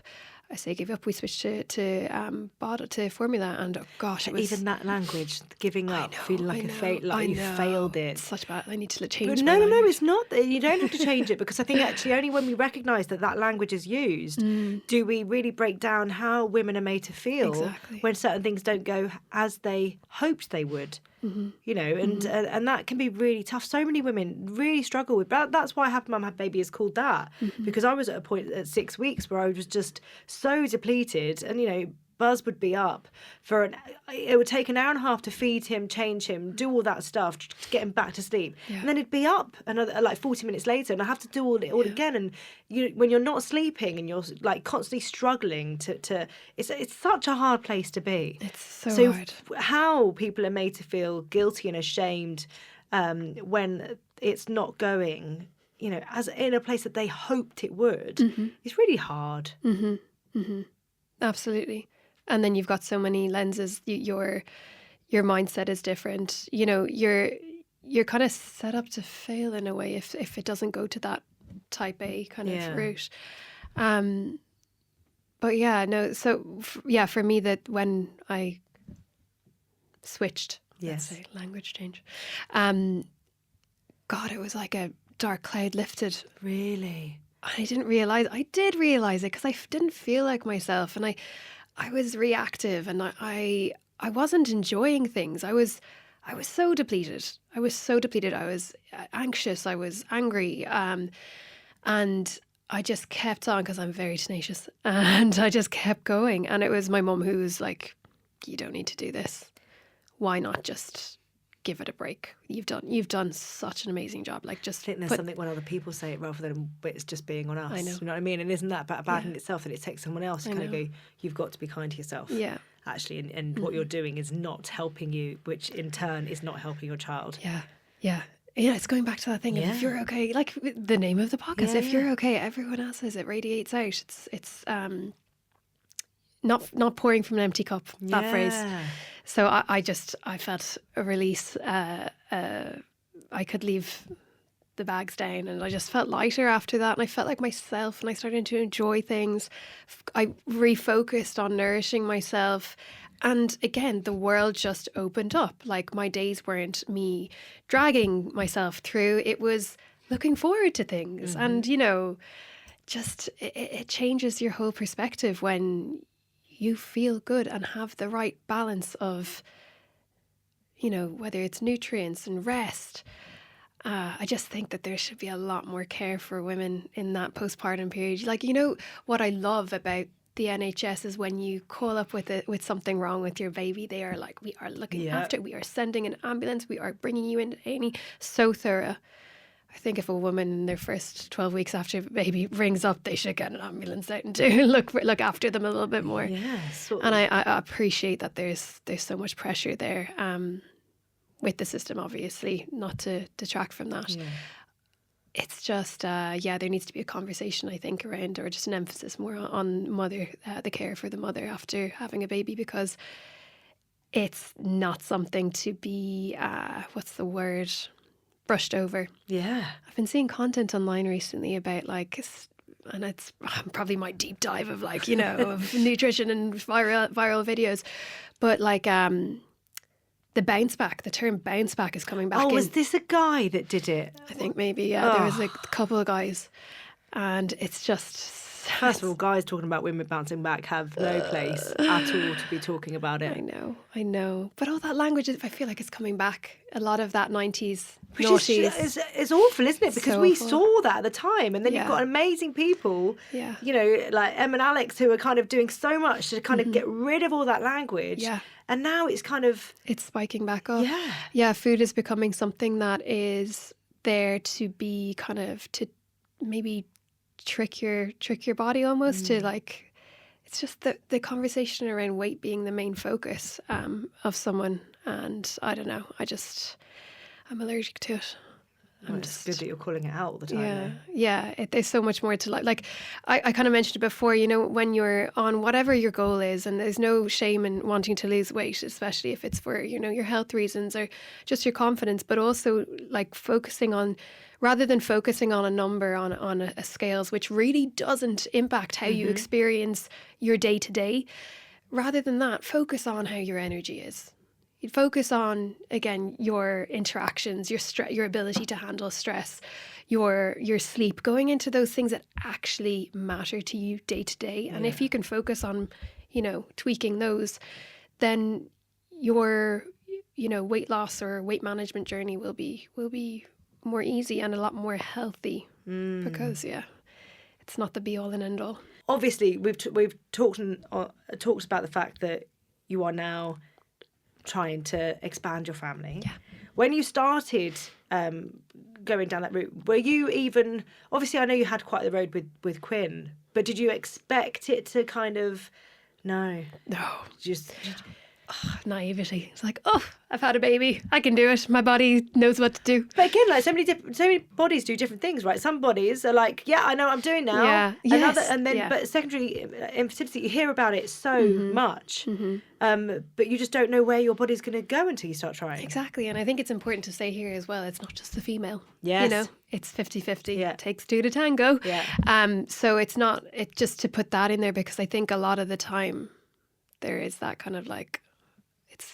I say gave up. We switched to bottle, to formula, and oh gosh, it was even that language, giving up, feeling like you failed it. It's such bad. I need to change. But no, it's not. You don't have to change it, because I think actually only when we recognise that language is used do we really break down how women are made to feel when certain things don't go as they hoped they would. You know, and that can be really tough. So many women really struggle with that. That's why Happy Mum Happy Baby is called that, because I was at a point at 6 weeks where I was just so depleted, and, you know, Buzz would be up it would take an hour and a half to feed him, change him, do all that stuff to get him back to sleep. And then he'd be up another, like 40 minutes later, and I have to do all again. And when you're not sleeping and you're like constantly struggling to it's such a hard place to be. It's so hard. How people are made to feel guilty and ashamed when it's not going, you know, as in a place that they hoped it would, is really hard. Absolutely. And then you've got so many lenses. Your mindset is different. You know, you're kind of set up to fail in a way if it doesn't go to that type A kind of route. But yeah, no. So for me, that when I switched, let's say, language change, God, it was like a dark cloud lifted. Really? I didn't realize. I did realize it because I didn't feel like myself, and I was reactive, and I wasn't enjoying things. I was so depleted. I was anxious. I was angry, and I just kept on because I'm very tenacious, and I just kept going. And it was my mum who was like, "You don't need to do this. Why not just give it a break? You've done such an amazing job. Like, just." I think there's something when other people say it rather than it's just being on us. I know. You know what I mean? And isn't that bad in itself that it takes someone else to kind of go, you've got to be kind to yourself. Yeah. Actually, and what you're doing is not helping you, which in turn is not helping your child. Yeah, it's going back to that thing of if you're okay, like the name of the podcast, if you're okay, everyone else is. It radiates out. It's not pouring from an empty cup, that phrase. So I felt a release. I could leave the bags down, and I just felt lighter after that, and I felt like myself, and I started to enjoy things. I refocused on nourishing myself, and again the world just opened up. Like, my days weren't me dragging myself through, it was looking forward to things. And just it changes your whole perspective when you feel good and have the right balance of, whether it's nutrients and rest. I just think that there should be a lot more care for women in that postpartum period. Like, what I love about the NHS is when you call up with something wrong with your baby, they are like, we are looking after, we are sending an ambulance, we are bringing you into A&E. So thorough. I think if a woman in their first 12 weeks after a baby rings up, they should get an ambulance out and look after them a little bit more. And I appreciate that there's so much pressure there. With the system, obviously, not to detract from that. It's just, there needs to be a conversation, I think, around, or just an emphasis more on the care for the mother after having a baby, because it's not something to be, brushed over. I've been seeing content online recently about and it's probably my deep dive of of nutrition and viral videos, but the bounce back, the term bounce back is coming back in. Oh, was this a guy that did it? I think maybe, there was a couple of guys, and it's just... First of all, guys talking about women bouncing back have no place at all to be talking about it. I know. But all that language, I feel like it's coming back. A lot of that 90s naughties. It's awful, isn't it? Because we saw that at the time. And then you've got amazing people, like Em and Alex, who are kind of doing so much to kind of get rid of all that language. And now it's kind of... It's spiking back up. Yeah, food is becoming something that is there to be kind of, to maybe trick your body almost, to it's just the conversation around weight being the main focus of someone. And I don't know, I'm allergic to it. It's good that you're calling it out all the time. There's so much more to like I kind of mentioned it before, when you're on whatever your goal is, and there's no shame in wanting to lose weight, especially if it's for your health reasons or just your confidence, but also focusing on, rather than focusing on a number on a scales, which really doesn't impact how you experience your day to day, rather than that, focus on how your energy is. You focus on, again, your interactions, your ability to handle stress, your sleep, going into those things that actually matter to you day to day. And if you can focus on, tweaking those, then your, weight loss or weight management journey will be more easy and a lot more healthy, because it's not the be all and end all. Obviously, we've talked about the fact that you are now trying to expand your family. When you started going down that route, were you even, obviously I know you had quite the road with Quinn, but did you expect it to kind of, no, just naivety. It's like, oh, I've had a baby. I can do it. My body knows what to do. But again, like so many bodies do different things, right? Some bodies are like, yeah, I know what I'm doing now. Yeah. Another, Yes. and then, Yeah. but secondary infertility, you hear about it so much, but you just don't know where your body's going to go until you start trying. Exactly. And I think it's important to say here as well, it's not just the female. Yes. You know, it's 50-50. Yeah. It takes two to tango. Yeah. So it's not, just to put that in there, because I think a lot of the time there is that kind of like,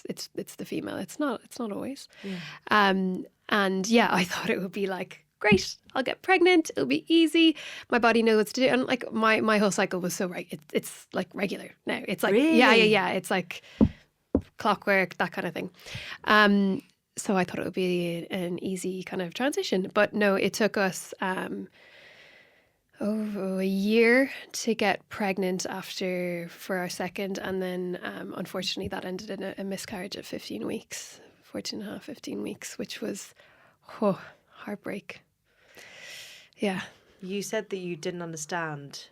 it's the female. It's not always. Yeah. And yeah, I thought it would be like, great, I'll get pregnant. It'll be easy. My body knows what to do. And like my whole cycle was so right. It's like regular now. It's like, Really? yeah. It's like clockwork, that kind of thing. So I thought it would be an easy kind of transition. But no, it took us over a year to get pregnant for our second. And then unfortunately that ended in a miscarriage at 15 weeks, 14 and a half, 15 weeks, which was heartbreak. Yeah. You said that you didn't understand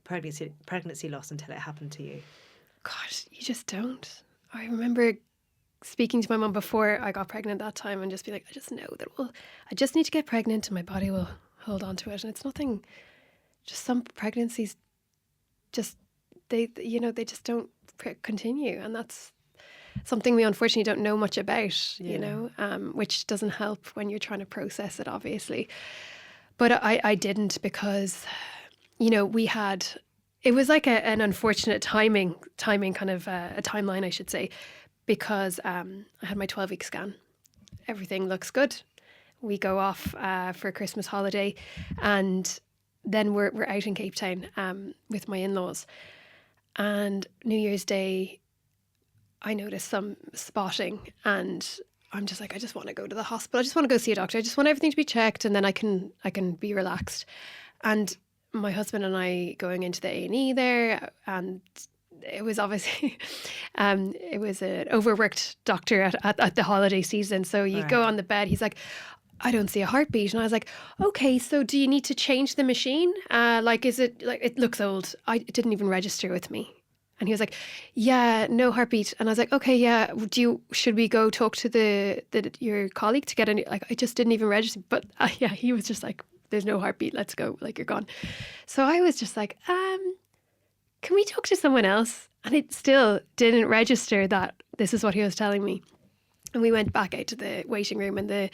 pregnancy loss until it happened to you. God, you just don't. I remember speaking to my mum before I got pregnant that time and just be like, I just know that I just need to get pregnant and my body will hold on to it. And it's nothing, just some pregnancies they just don't continue. And that's something we unfortunately don't know much about, you know, which doesn't help when you're trying to process it, obviously. But I didn't because, you know, it was like an unfortunate timing kind of a timeline, I should say, because I had my 12-week scan. Everything looks good. We go off for a Christmas holiday, and then we're out in Cape Town with my in-laws. And New Year's Day, I noticed some spotting, and I'm just like, I just want to go to the hospital. I just want to go see a doctor. I just want everything to be checked, and then I can be relaxed. And my husband and I going into the A&E there, and it was obviously it was an overworked doctor at the holiday season. So you go on the bed, he's like, I don't see a heartbeat. And I was like, okay, so do you need to change the machine? Like, is it like, it looks old. It didn't even register with me. And he was like, yeah, no heartbeat. And I was like, okay, yeah, should we go talk to your colleague to get like, I just didn't even register. But yeah, he was just like, there's no heartbeat. Let's go. Like, you're gone. So I was just like, can we talk to someone else? And it still didn't register that this is what he was telling me. And we went back out to the waiting room, and the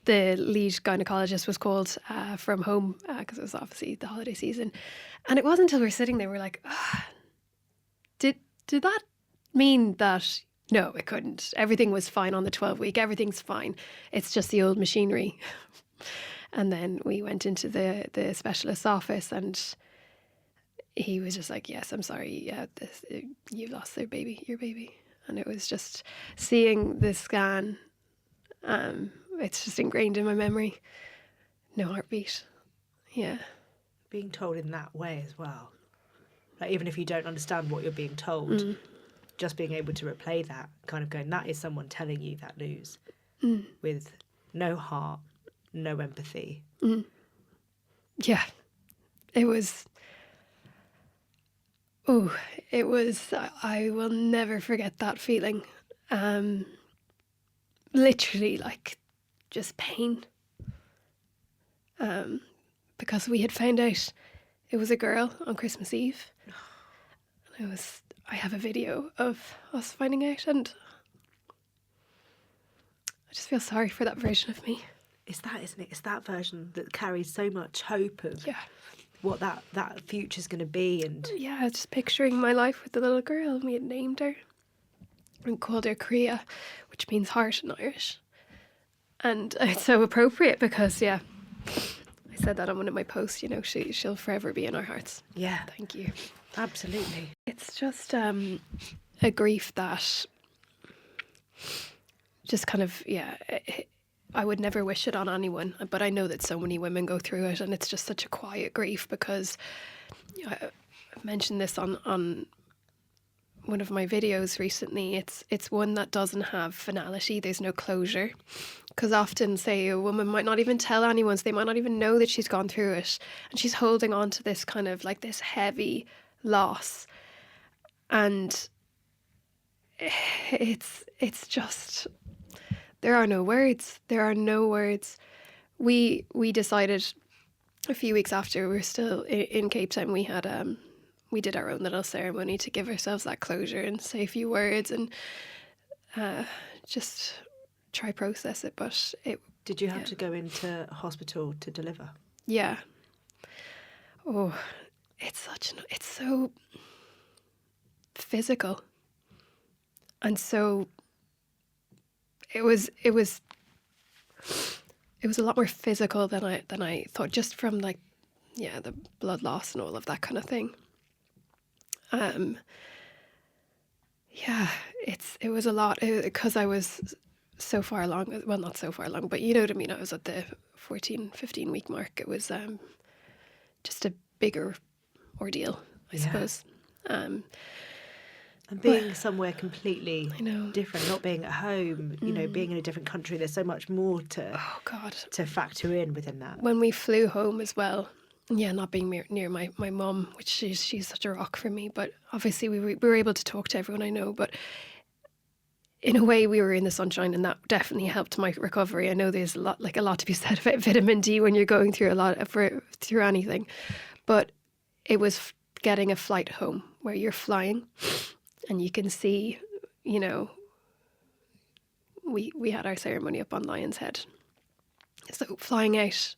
lead gynecologist was called from home because it was obviously the holiday season. And it wasn't until we were sitting there, we're like, did that mean that? No, it couldn't. Everything was fine on the 12-week. Everything's fine. It's just the old machinery. And then we went into the specialist's office, and he was just like, yes, I'm sorry. Yeah, you lost your baby. And it was just seeing the scan. It's just ingrained in my memory. No heartbeat. Yeah. Being told in that way as well. Like, even if you don't understand what you're being told, just being able to replay that, kind of going, that is someone telling you that news with no heart, no empathy. Yeah. It was, I will never forget that feeling. Literally, like, just pain. Because we had found out it was a girl on Christmas Eve. I have a video of us finding out, and I just feel sorry for that version of me. It's that, isn't it? It's that version that carries so much hope of what that future's going to be. And yeah, just picturing my life with the little girl. We had named her and called her Kriya, which means heart in Irish. And it's so appropriate because, I said that on one of my posts, you know, she'll forever be in our hearts. Yeah. Thank you. Absolutely. It's just a grief that just kind of, I would never wish it on anyone, but I know that so many women go through it, and it's just such a quiet grief because I've mentioned this on one of my videos recently. It's one that doesn't have finality. There's no closure, because often, say, a woman might not even tell anyone, so they might not even know that she's gone through it, and she's holding on to this kind of like this heavy loss, and it's just, there are no words. There are no words. We decided a few weeks after we were still in Cape Town, we did our own little ceremony to give ourselves that closure and say a few words and just try process it. But Did you have to go into hospital to deliver? Yeah. Oh, it's so physical, and so it was a lot more physical than I thought, just from like, yeah, the blood loss and all of that kind of thing. Yeah, it was a lot because I was so far along. Well, not so far along, but you know what I mean. I was at the 14, 15 week mark. It was just a bigger ordeal, I suppose. And being somewhere completely I know. different, not being at home, you know, being in a different country, there's so much more to factor in within that. When we flew home as well, yeah, not being near my mum, which she's such a rock for me, but obviously we were able to talk to everyone I know, but in a way we were in the sunshine, and that definitely helped my recovery. I know there's a lot to be said about vitamin D when you're going through through anything, but it was getting a flight home where you're flying and you can see, you know, we had our ceremony up on Lion's Head. So flying out,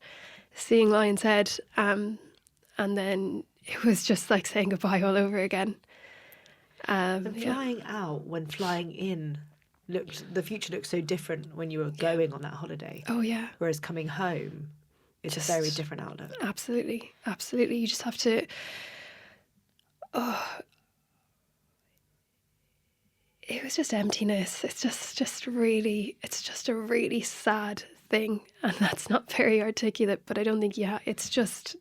seeing Lion's Head, and then it was just like saying goodbye all over again. And flying out when flying in, the future looks so different when you were going on that holiday. Oh yeah. Whereas coming home, it's a very different outlook. Absolutely, absolutely. You just have to. It was just emptiness. It's just a really sad thing, and that's not very articulate. But I don't think it's just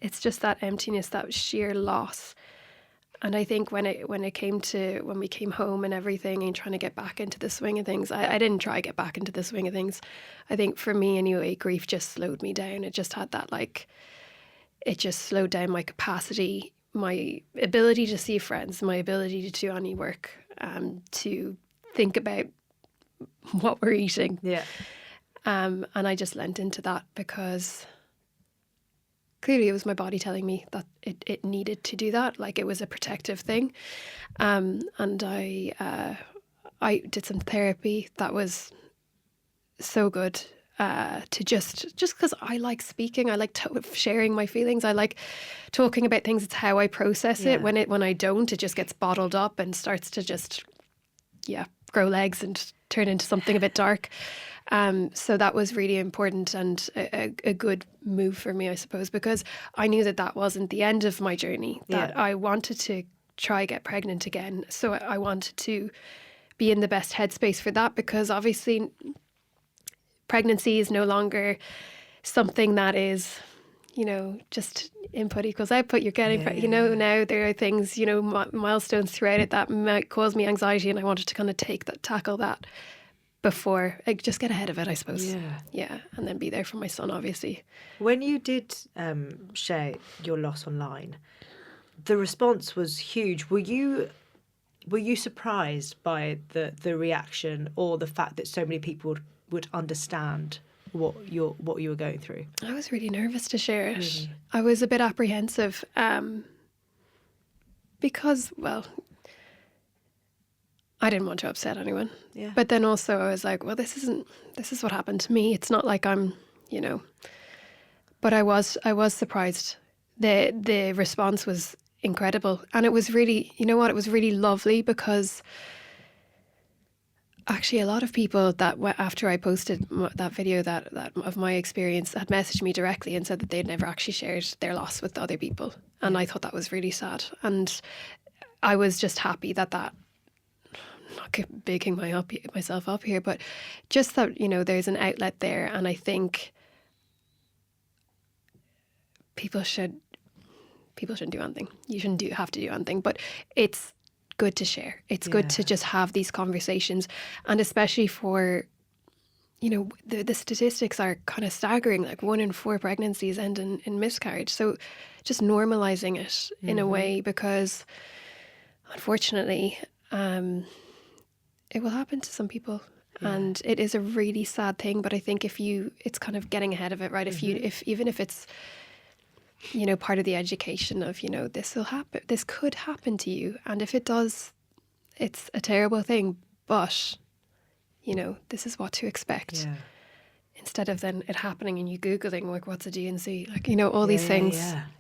that emptiness, that sheer loss. And I think when we came home and everything and trying to get back into the swing of things, I didn't try to get back into the swing of things. I think for me anyway, grief just slowed me down. It just had that it just slowed down my capacity, my ability to see friends, my ability to do any work, to think about what we're eating. Yeah. And I just lent into that because clearly it was my body telling me that it needed to do that. Like, it was a protective thing. And I did some therapy that was so good. To just because I like speaking, I like sharing my feelings, I like talking about things. It's how I process it. When I don't, it just gets bottled up and starts to just grow legs and turn into something a bit dark. So that was really important and a good move for me, I suppose, because I knew that wasn't the end of my journey, that I wanted to try get pregnant again. So I wanted to be in the best headspace for that, because obviously pregnancy is no longer something that is, you know, just input equals output. You're getting, now there are things, you know, milestones throughout it that might cause me anxiety, and I wanted to kind of tackle that before I just get ahead of it, I suppose. Yeah, and then be there for my son, obviously. When you did share your loss online, the response was huge. Were you surprised by the reaction, or the fact that so many people would understand what you were going through? I was really nervous to share it. Mm-hmm. I was a bit apprehensive because, well, I didn't want to upset anyone. Yeah. But then also I was like, well, this is what happened to me. It's not like I'm, you know. But I was surprised. The response was incredible, and it was really, you know what, it was really lovely, because actually, a lot of people that after I posted that video that of my experience had messaged me directly and said that they'd never actually shared their loss with other people, and I thought that was really sad. And I was just happy that I'm not bigging myself up here, but just that, you know, there's an outlet there, and I think people shouldn't do anything. You shouldn't have to do anything, but it's good to share. It's good to just have these conversations, and especially for, you know, the statistics are kind of staggering. Like 1 in 4 pregnancies end in miscarriage. So just normalizing it in a way, because unfortunately, it will happen to some people. And it is a really sad thing, but I think it's kind of getting ahead of it, right? Even if it's, part of the education of, this will happen, this could happen to you. And if it does, it's a terrible thing, but, this is what to expect. Yeah. Instead of then it happening and you Googling, like, what's a D&C? Like, all these things.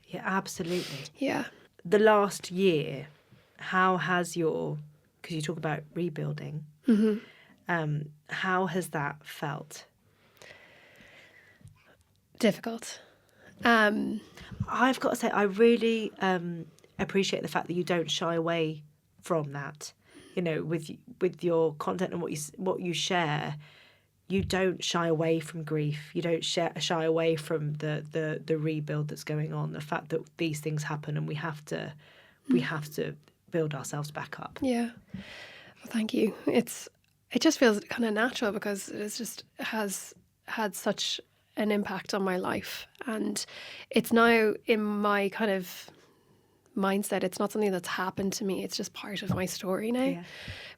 Yeah, absolutely. Yeah. The last year, how has because you talk about rebuilding, how has that felt? Difficult. I've got to say, I really appreciate the fact that you don't shy away from that. With your content and what you share, you don't shy away from grief. You don't shy away from the rebuild that's going on. The fact that these things happen and we have to build ourselves back up. Yeah. Well, thank you. It just feels kind of natural because it has had such an impact on my life, and it's now in my kind of mindset. It's not something that's happened to me. It's just part of my story now,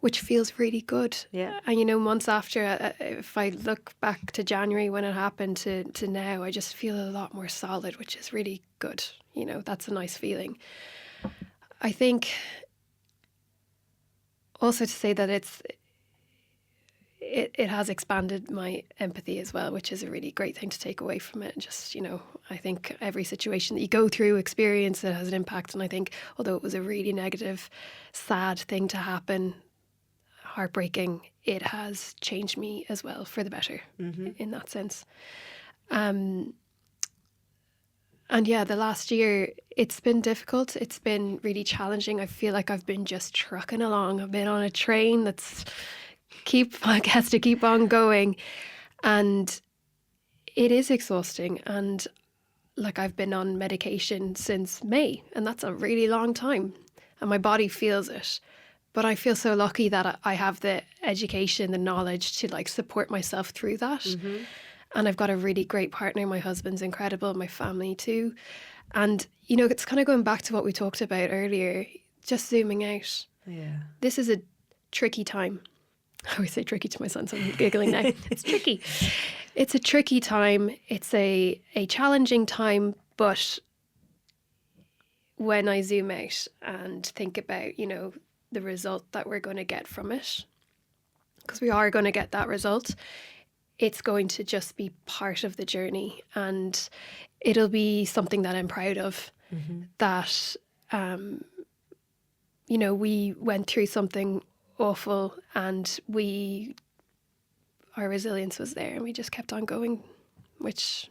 which feels really good. Yeah. And months after, if I look back to January when it happened to now, I just feel a lot more solid, which is really good. That's a nice feeling. I think also to say that it has expanded my empathy as well, which is a really great thing to take away from it. Just, I think every situation that you go through, experience, it has an impact. And I think although it was a really negative, sad thing to happen, heartbreaking, it has changed me as well for the better in that sense. And yeah, the last year, it's been difficult. It's been really challenging. I feel like I've been just trucking along. I've been on a train that's has to keep on going. And it is exhausting. And like I've been on medication since May, and that's a really long time. And my body feels it. But I feel so lucky that I have the education, the knowledge to like support myself through that. And I've got a really great partner. My husband's incredible, my family too. And, it's kind of going back to what we talked about earlier, just zooming out. Yeah. This is a tricky time. I always say tricky to my son, so I'm giggling now. It's tricky. It's a tricky time. It's a challenging time. But when I zoom out and think about, the result that we're going to get from it, because we are going to get that result, it's going to just be part of the journey, and it'll be something that I'm proud of. That, we went through something awful and our resilience was there and we just kept on going, which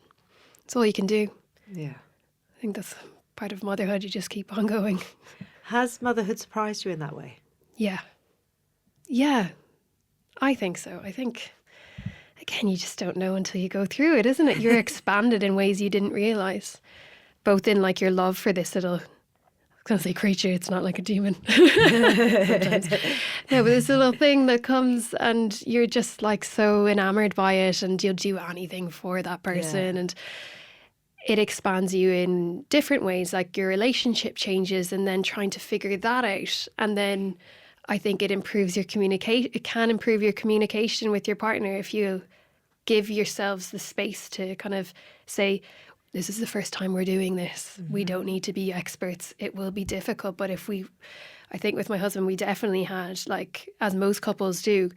is all you can do. Yeah. I think that's part of motherhood. You just keep on going. Has motherhood surprised you in that way? Yeah, I think so. I think, again, you just don't know until you go through it, isn't it? You're expanded in ways you didn't realise, both in like your love for this little, I was going to say creature, it's not like a demon. Sometimes. No, but this little thing that comes and you're just like so enamoured by it and you'll do anything for that person. And it expands you in different ways, like your relationship changes and then trying to figure that out. And then I think it improves your communication. It can improve your communication with your partner if you give yourselves the space to kind of say, this is the first time we're doing this. We don't need to be experts. It will be difficult. But I think with my husband, we definitely had, like, as most couples do,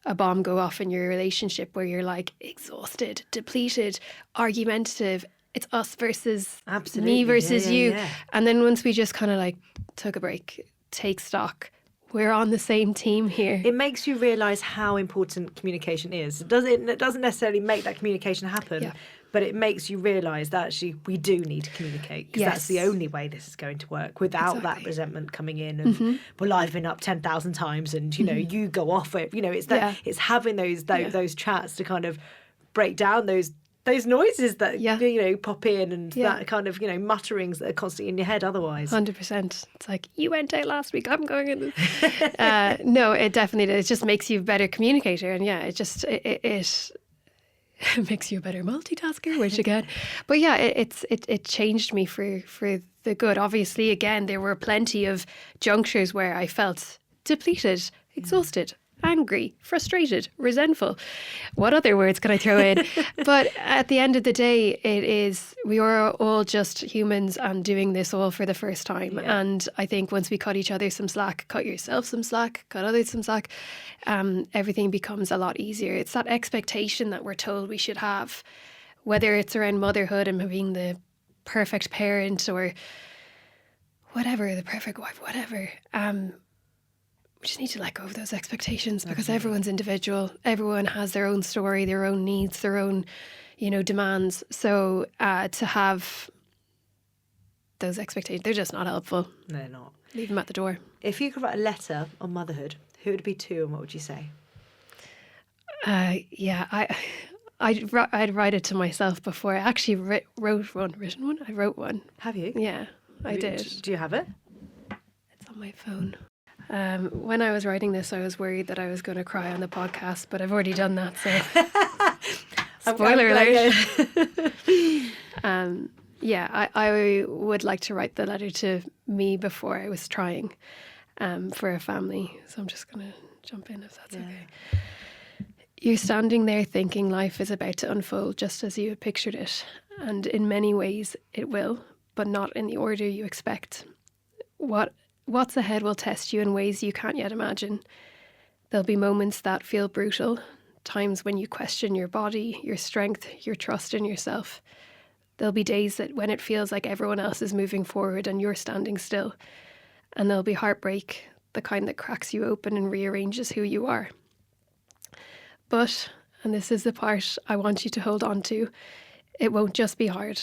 a bomb go off in your relationship where you're like exhausted, depleted, argumentative. It's us versus me versus you. Yeah. And then once we just kind of like took a break, take stock, we're on the same team here. It makes you realise how important communication is. It doesn't necessarily make that communication happen, but it makes you realise that actually we do need to communicate, because that's the only way this is going to work without that resentment coming in and, well, I've been up 10,000 times and, you go off it. It's that it's having those chats to kind of break down those noises that, pop in and that kind of, mutterings that are constantly in your head otherwise. 100%. It's like, you went out last week, I'm going in. No, it definitely does. It just makes you a better communicator. And it makes you a better multitasker, which again, but it changed me for the good. Obviously, again, there were plenty of junctures where I felt depleted, exhausted, angry, frustrated, resentful. What other words can I throw in? But at the end of the day, we are all just humans and doing this all for the first time. Yeah. And I think once we cut each other some slack, cut yourself some slack, cut others some slack, everything becomes a lot easier. It's that expectation that we're told we should have, whether it's around motherhood and being the perfect parent or whatever, the perfect wife, whatever. We just need to let go of those expectations because everyone's individual. Everyone has their own story, their own needs, their own, demands. So to have those expectations, they're just not helpful. No, they're not. Leave them at the door. If you could write a letter on motherhood, who would it be to and what would you say? I'd write it to myself before. I actually wrote one. I wrote one. Have you? Yeah, I did. Do you have it? It's on my phone. When I was writing this, I was worried that I was going to cry on the podcast, but I've already done that, so spoiler alert. I would like to write the letter to me before I was trying for a family. So I'm just going to jump in if that's okay. You're standing there thinking life is about to unfold just as you had pictured it, and in many ways it will, but not in the order you expect. What's ahead will test you in ways you can't yet imagine. There'll be moments that feel brutal, times when you question your body, your strength, your trust in yourself. There'll be days that when it feels like everyone else is moving forward and you're standing still. And there'll be heartbreak, the kind that cracks you open and rearranges who you are. But, and this is the part I want you to hold on to, it won't just be hard.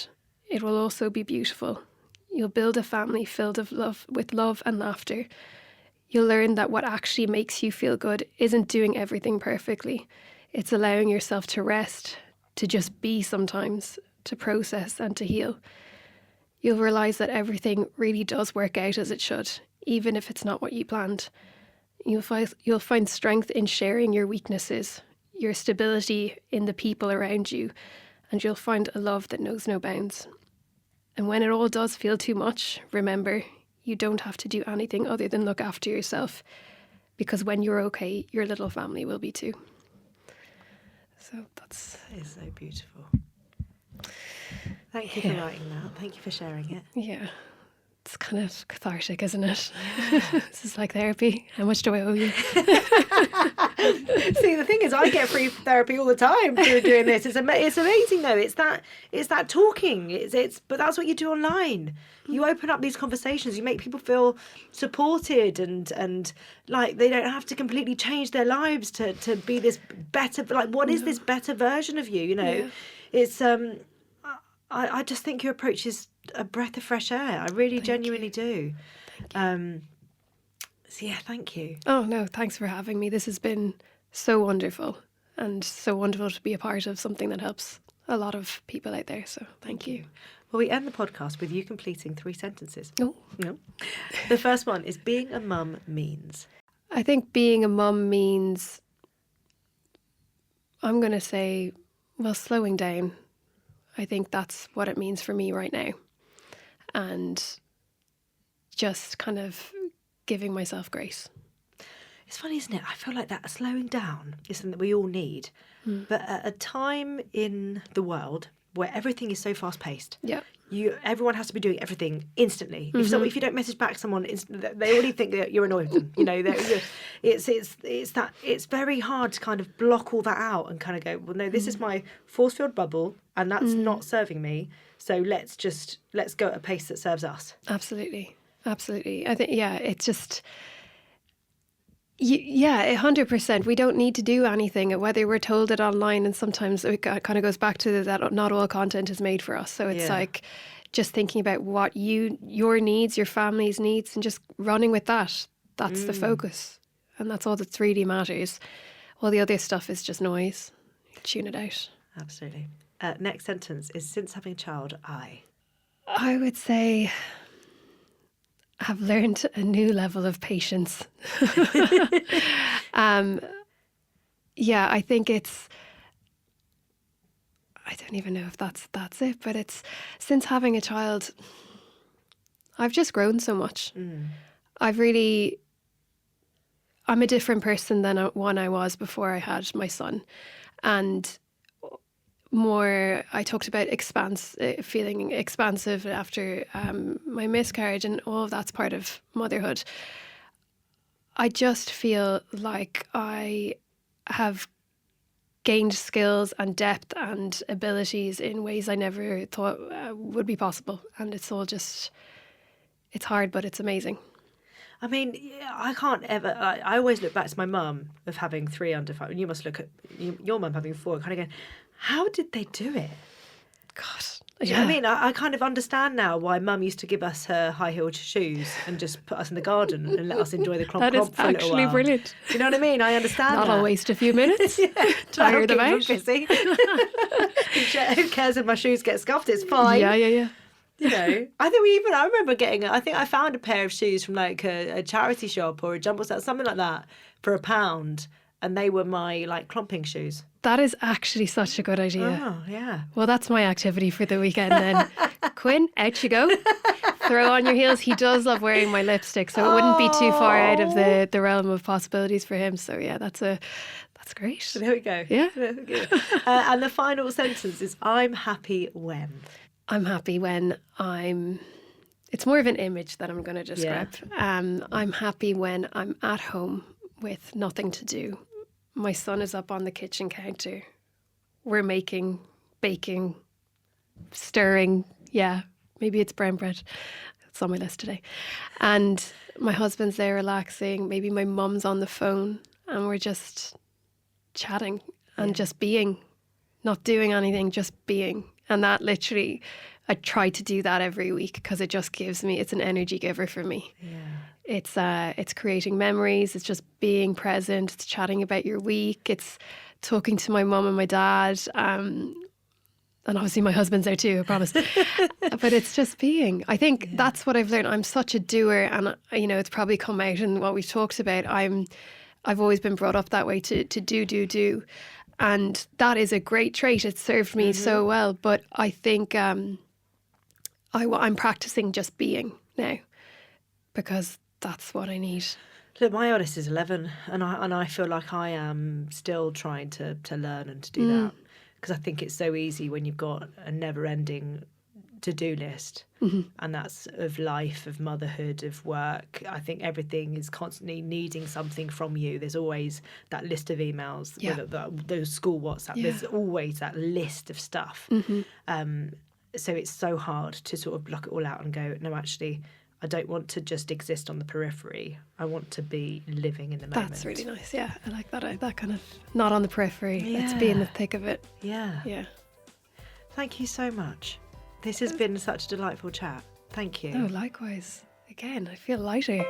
It will also be beautiful. You'll build a family filled with love and laughter. You'll learn that what actually makes you feel good isn't doing everything perfectly. It's allowing yourself to rest, to just be sometimes, to process and to heal. You'll realise that everything really does work out as it should, even if it's not what you planned. You'll find strength in sharing your weaknesses, your stability in the people around you, and you'll find a love that knows no bounds. And when it all does feel too much, remember, you don't have to do anything other than look after yourself, because when you're okay, your little family will be too. So that is so beautiful. Thank you for writing that. Thank you for sharing it. Yeah. It's kind of cathartic, isn't it? This is like therapy. How much do I owe you? See, the thing is, I get free therapy all the time through doing this. It's amazing though. It's that talking. But that's what you do online. You open up these conversations. You make people feel supported and like they don't have to completely change their lives to be this better. Like, what is this better version of you? Yeah. It's I just think your approach is a breath of fresh air. I really genuinely do. Thank you. So yeah, thank you. Oh no, thanks for having me. This has been so wonderful and so wonderful to be a part of something that helps a lot of people out there. So thank you. Well, we end the podcast with you completing 3 sentences. Oh. No. The first one is being a mum means. I think being a mum means, I'm going to say, well, slowing down. I think that's what it means for me right now. And just kind of giving myself grace. It's funny, isn't it? I feel like that slowing down is something that we all need. But at a time in the world where everything is so fast paced, everyone has to be doing everything instantly. If you don't message back someone instantly, they already think that you're annoyed with them. You know, it's very hard to kind of block all that out and kind of go, well, no, this is my force-filled bubble, and that's not serving me. So let's go at a pace that serves us. Absolutely. I think, it's just, 100%. We don't need to do anything, whether we're told it online, and sometimes it kind of goes back to that not all content is made for us. So it's like just thinking about what your needs, your family's needs, and just running with that. That's the focus. And that's all that really matters. All the other stuff is just noise. Tune it out. Absolutely. Next sentence is, since having a child, I would say have learned a new level of patience. I think it's, I don't even know if that's it, but it's, since having a child, I've just grown so much. I've really I'm a different person than one I was before I had my son. And more, I talked about feeling expansive after my miscarriage, and all of that's part of motherhood. I just feel like I have gained skills and depth and abilities in ways I never thought would be possible. And it's all just, it's hard, but it's amazing. I mean, I can't ever. I always look back to my mum of having 3 under 5, and you must look at your mum having 4, kind of going, how did they do it? God. Do you know what I mean? I kind of understand now why Mum used to give us her high-heeled shoes and just put us in the garden and let us enjoy the clomp That is clomp for a little actually while. brilliant. Do you know what I mean? I understand Not that. I'll waste a few minutes. Tired them out. Busy. Who cares if my shoes get scuffed? It's fine. Yeah. You know, I remember getting, I think I found a pair of shoes from like a charity shop or a jumble set, something like that, for £1. And they were my like clomping shoes. That is actually such a good idea. Oh, yeah. Well, that's my activity for the weekend then. Quinn, out you go. Throw on your heels. He does love wearing my lipstick, so it wouldn't be too far out of the realm of possibilities for him. So yeah, that's great. There we go. Yeah. And the final sentence is, I'm happy when. I'm happy when it's more of an image that I'm going to describe. Yeah. I'm happy when I'm at home with nothing to do. My son is up on the kitchen counter. We're making, baking, stirring. Yeah, maybe it's brown bread. It's on my list today. And my husband's there relaxing. Maybe my mum's on the phone and we're just chatting and just being, not doing anything, just being. And that literally, I try to do that every week because it just gives me, it's an energy giver for me. Yeah. It's creating memories. It's just being present. It's chatting about your week. It's talking to my mum and my dad. And obviously my husband's there too, I promise. But it's just being. I think that's what I've learned. I'm such a doer, and it's probably come out in what we've talked about. I've always been brought up that way to do. And that is a great trait. It served me so well. But I think I'm practicing just being now because that's what I need. Look, my eldest is 11 and I feel like I am still trying to learn and to do that, because I think it's so easy when you've got a never-ending to-do list, and that's of life, of motherhood, of work. I think everything is constantly needing something from you. There's always that list of emails, those school WhatsApp, there's always that list of stuff. So it's so hard to sort of block it all out and go, no, actually, I don't want to just exist on the periphery. I want to be living in the moment. That's really nice. Yeah, I like that. That kind of not on the periphery. Let's be in the thick of it. Yeah. Yeah. Thank you so much. This has been such a delightful chat. Thank you. Oh, likewise. Again, I feel lighter.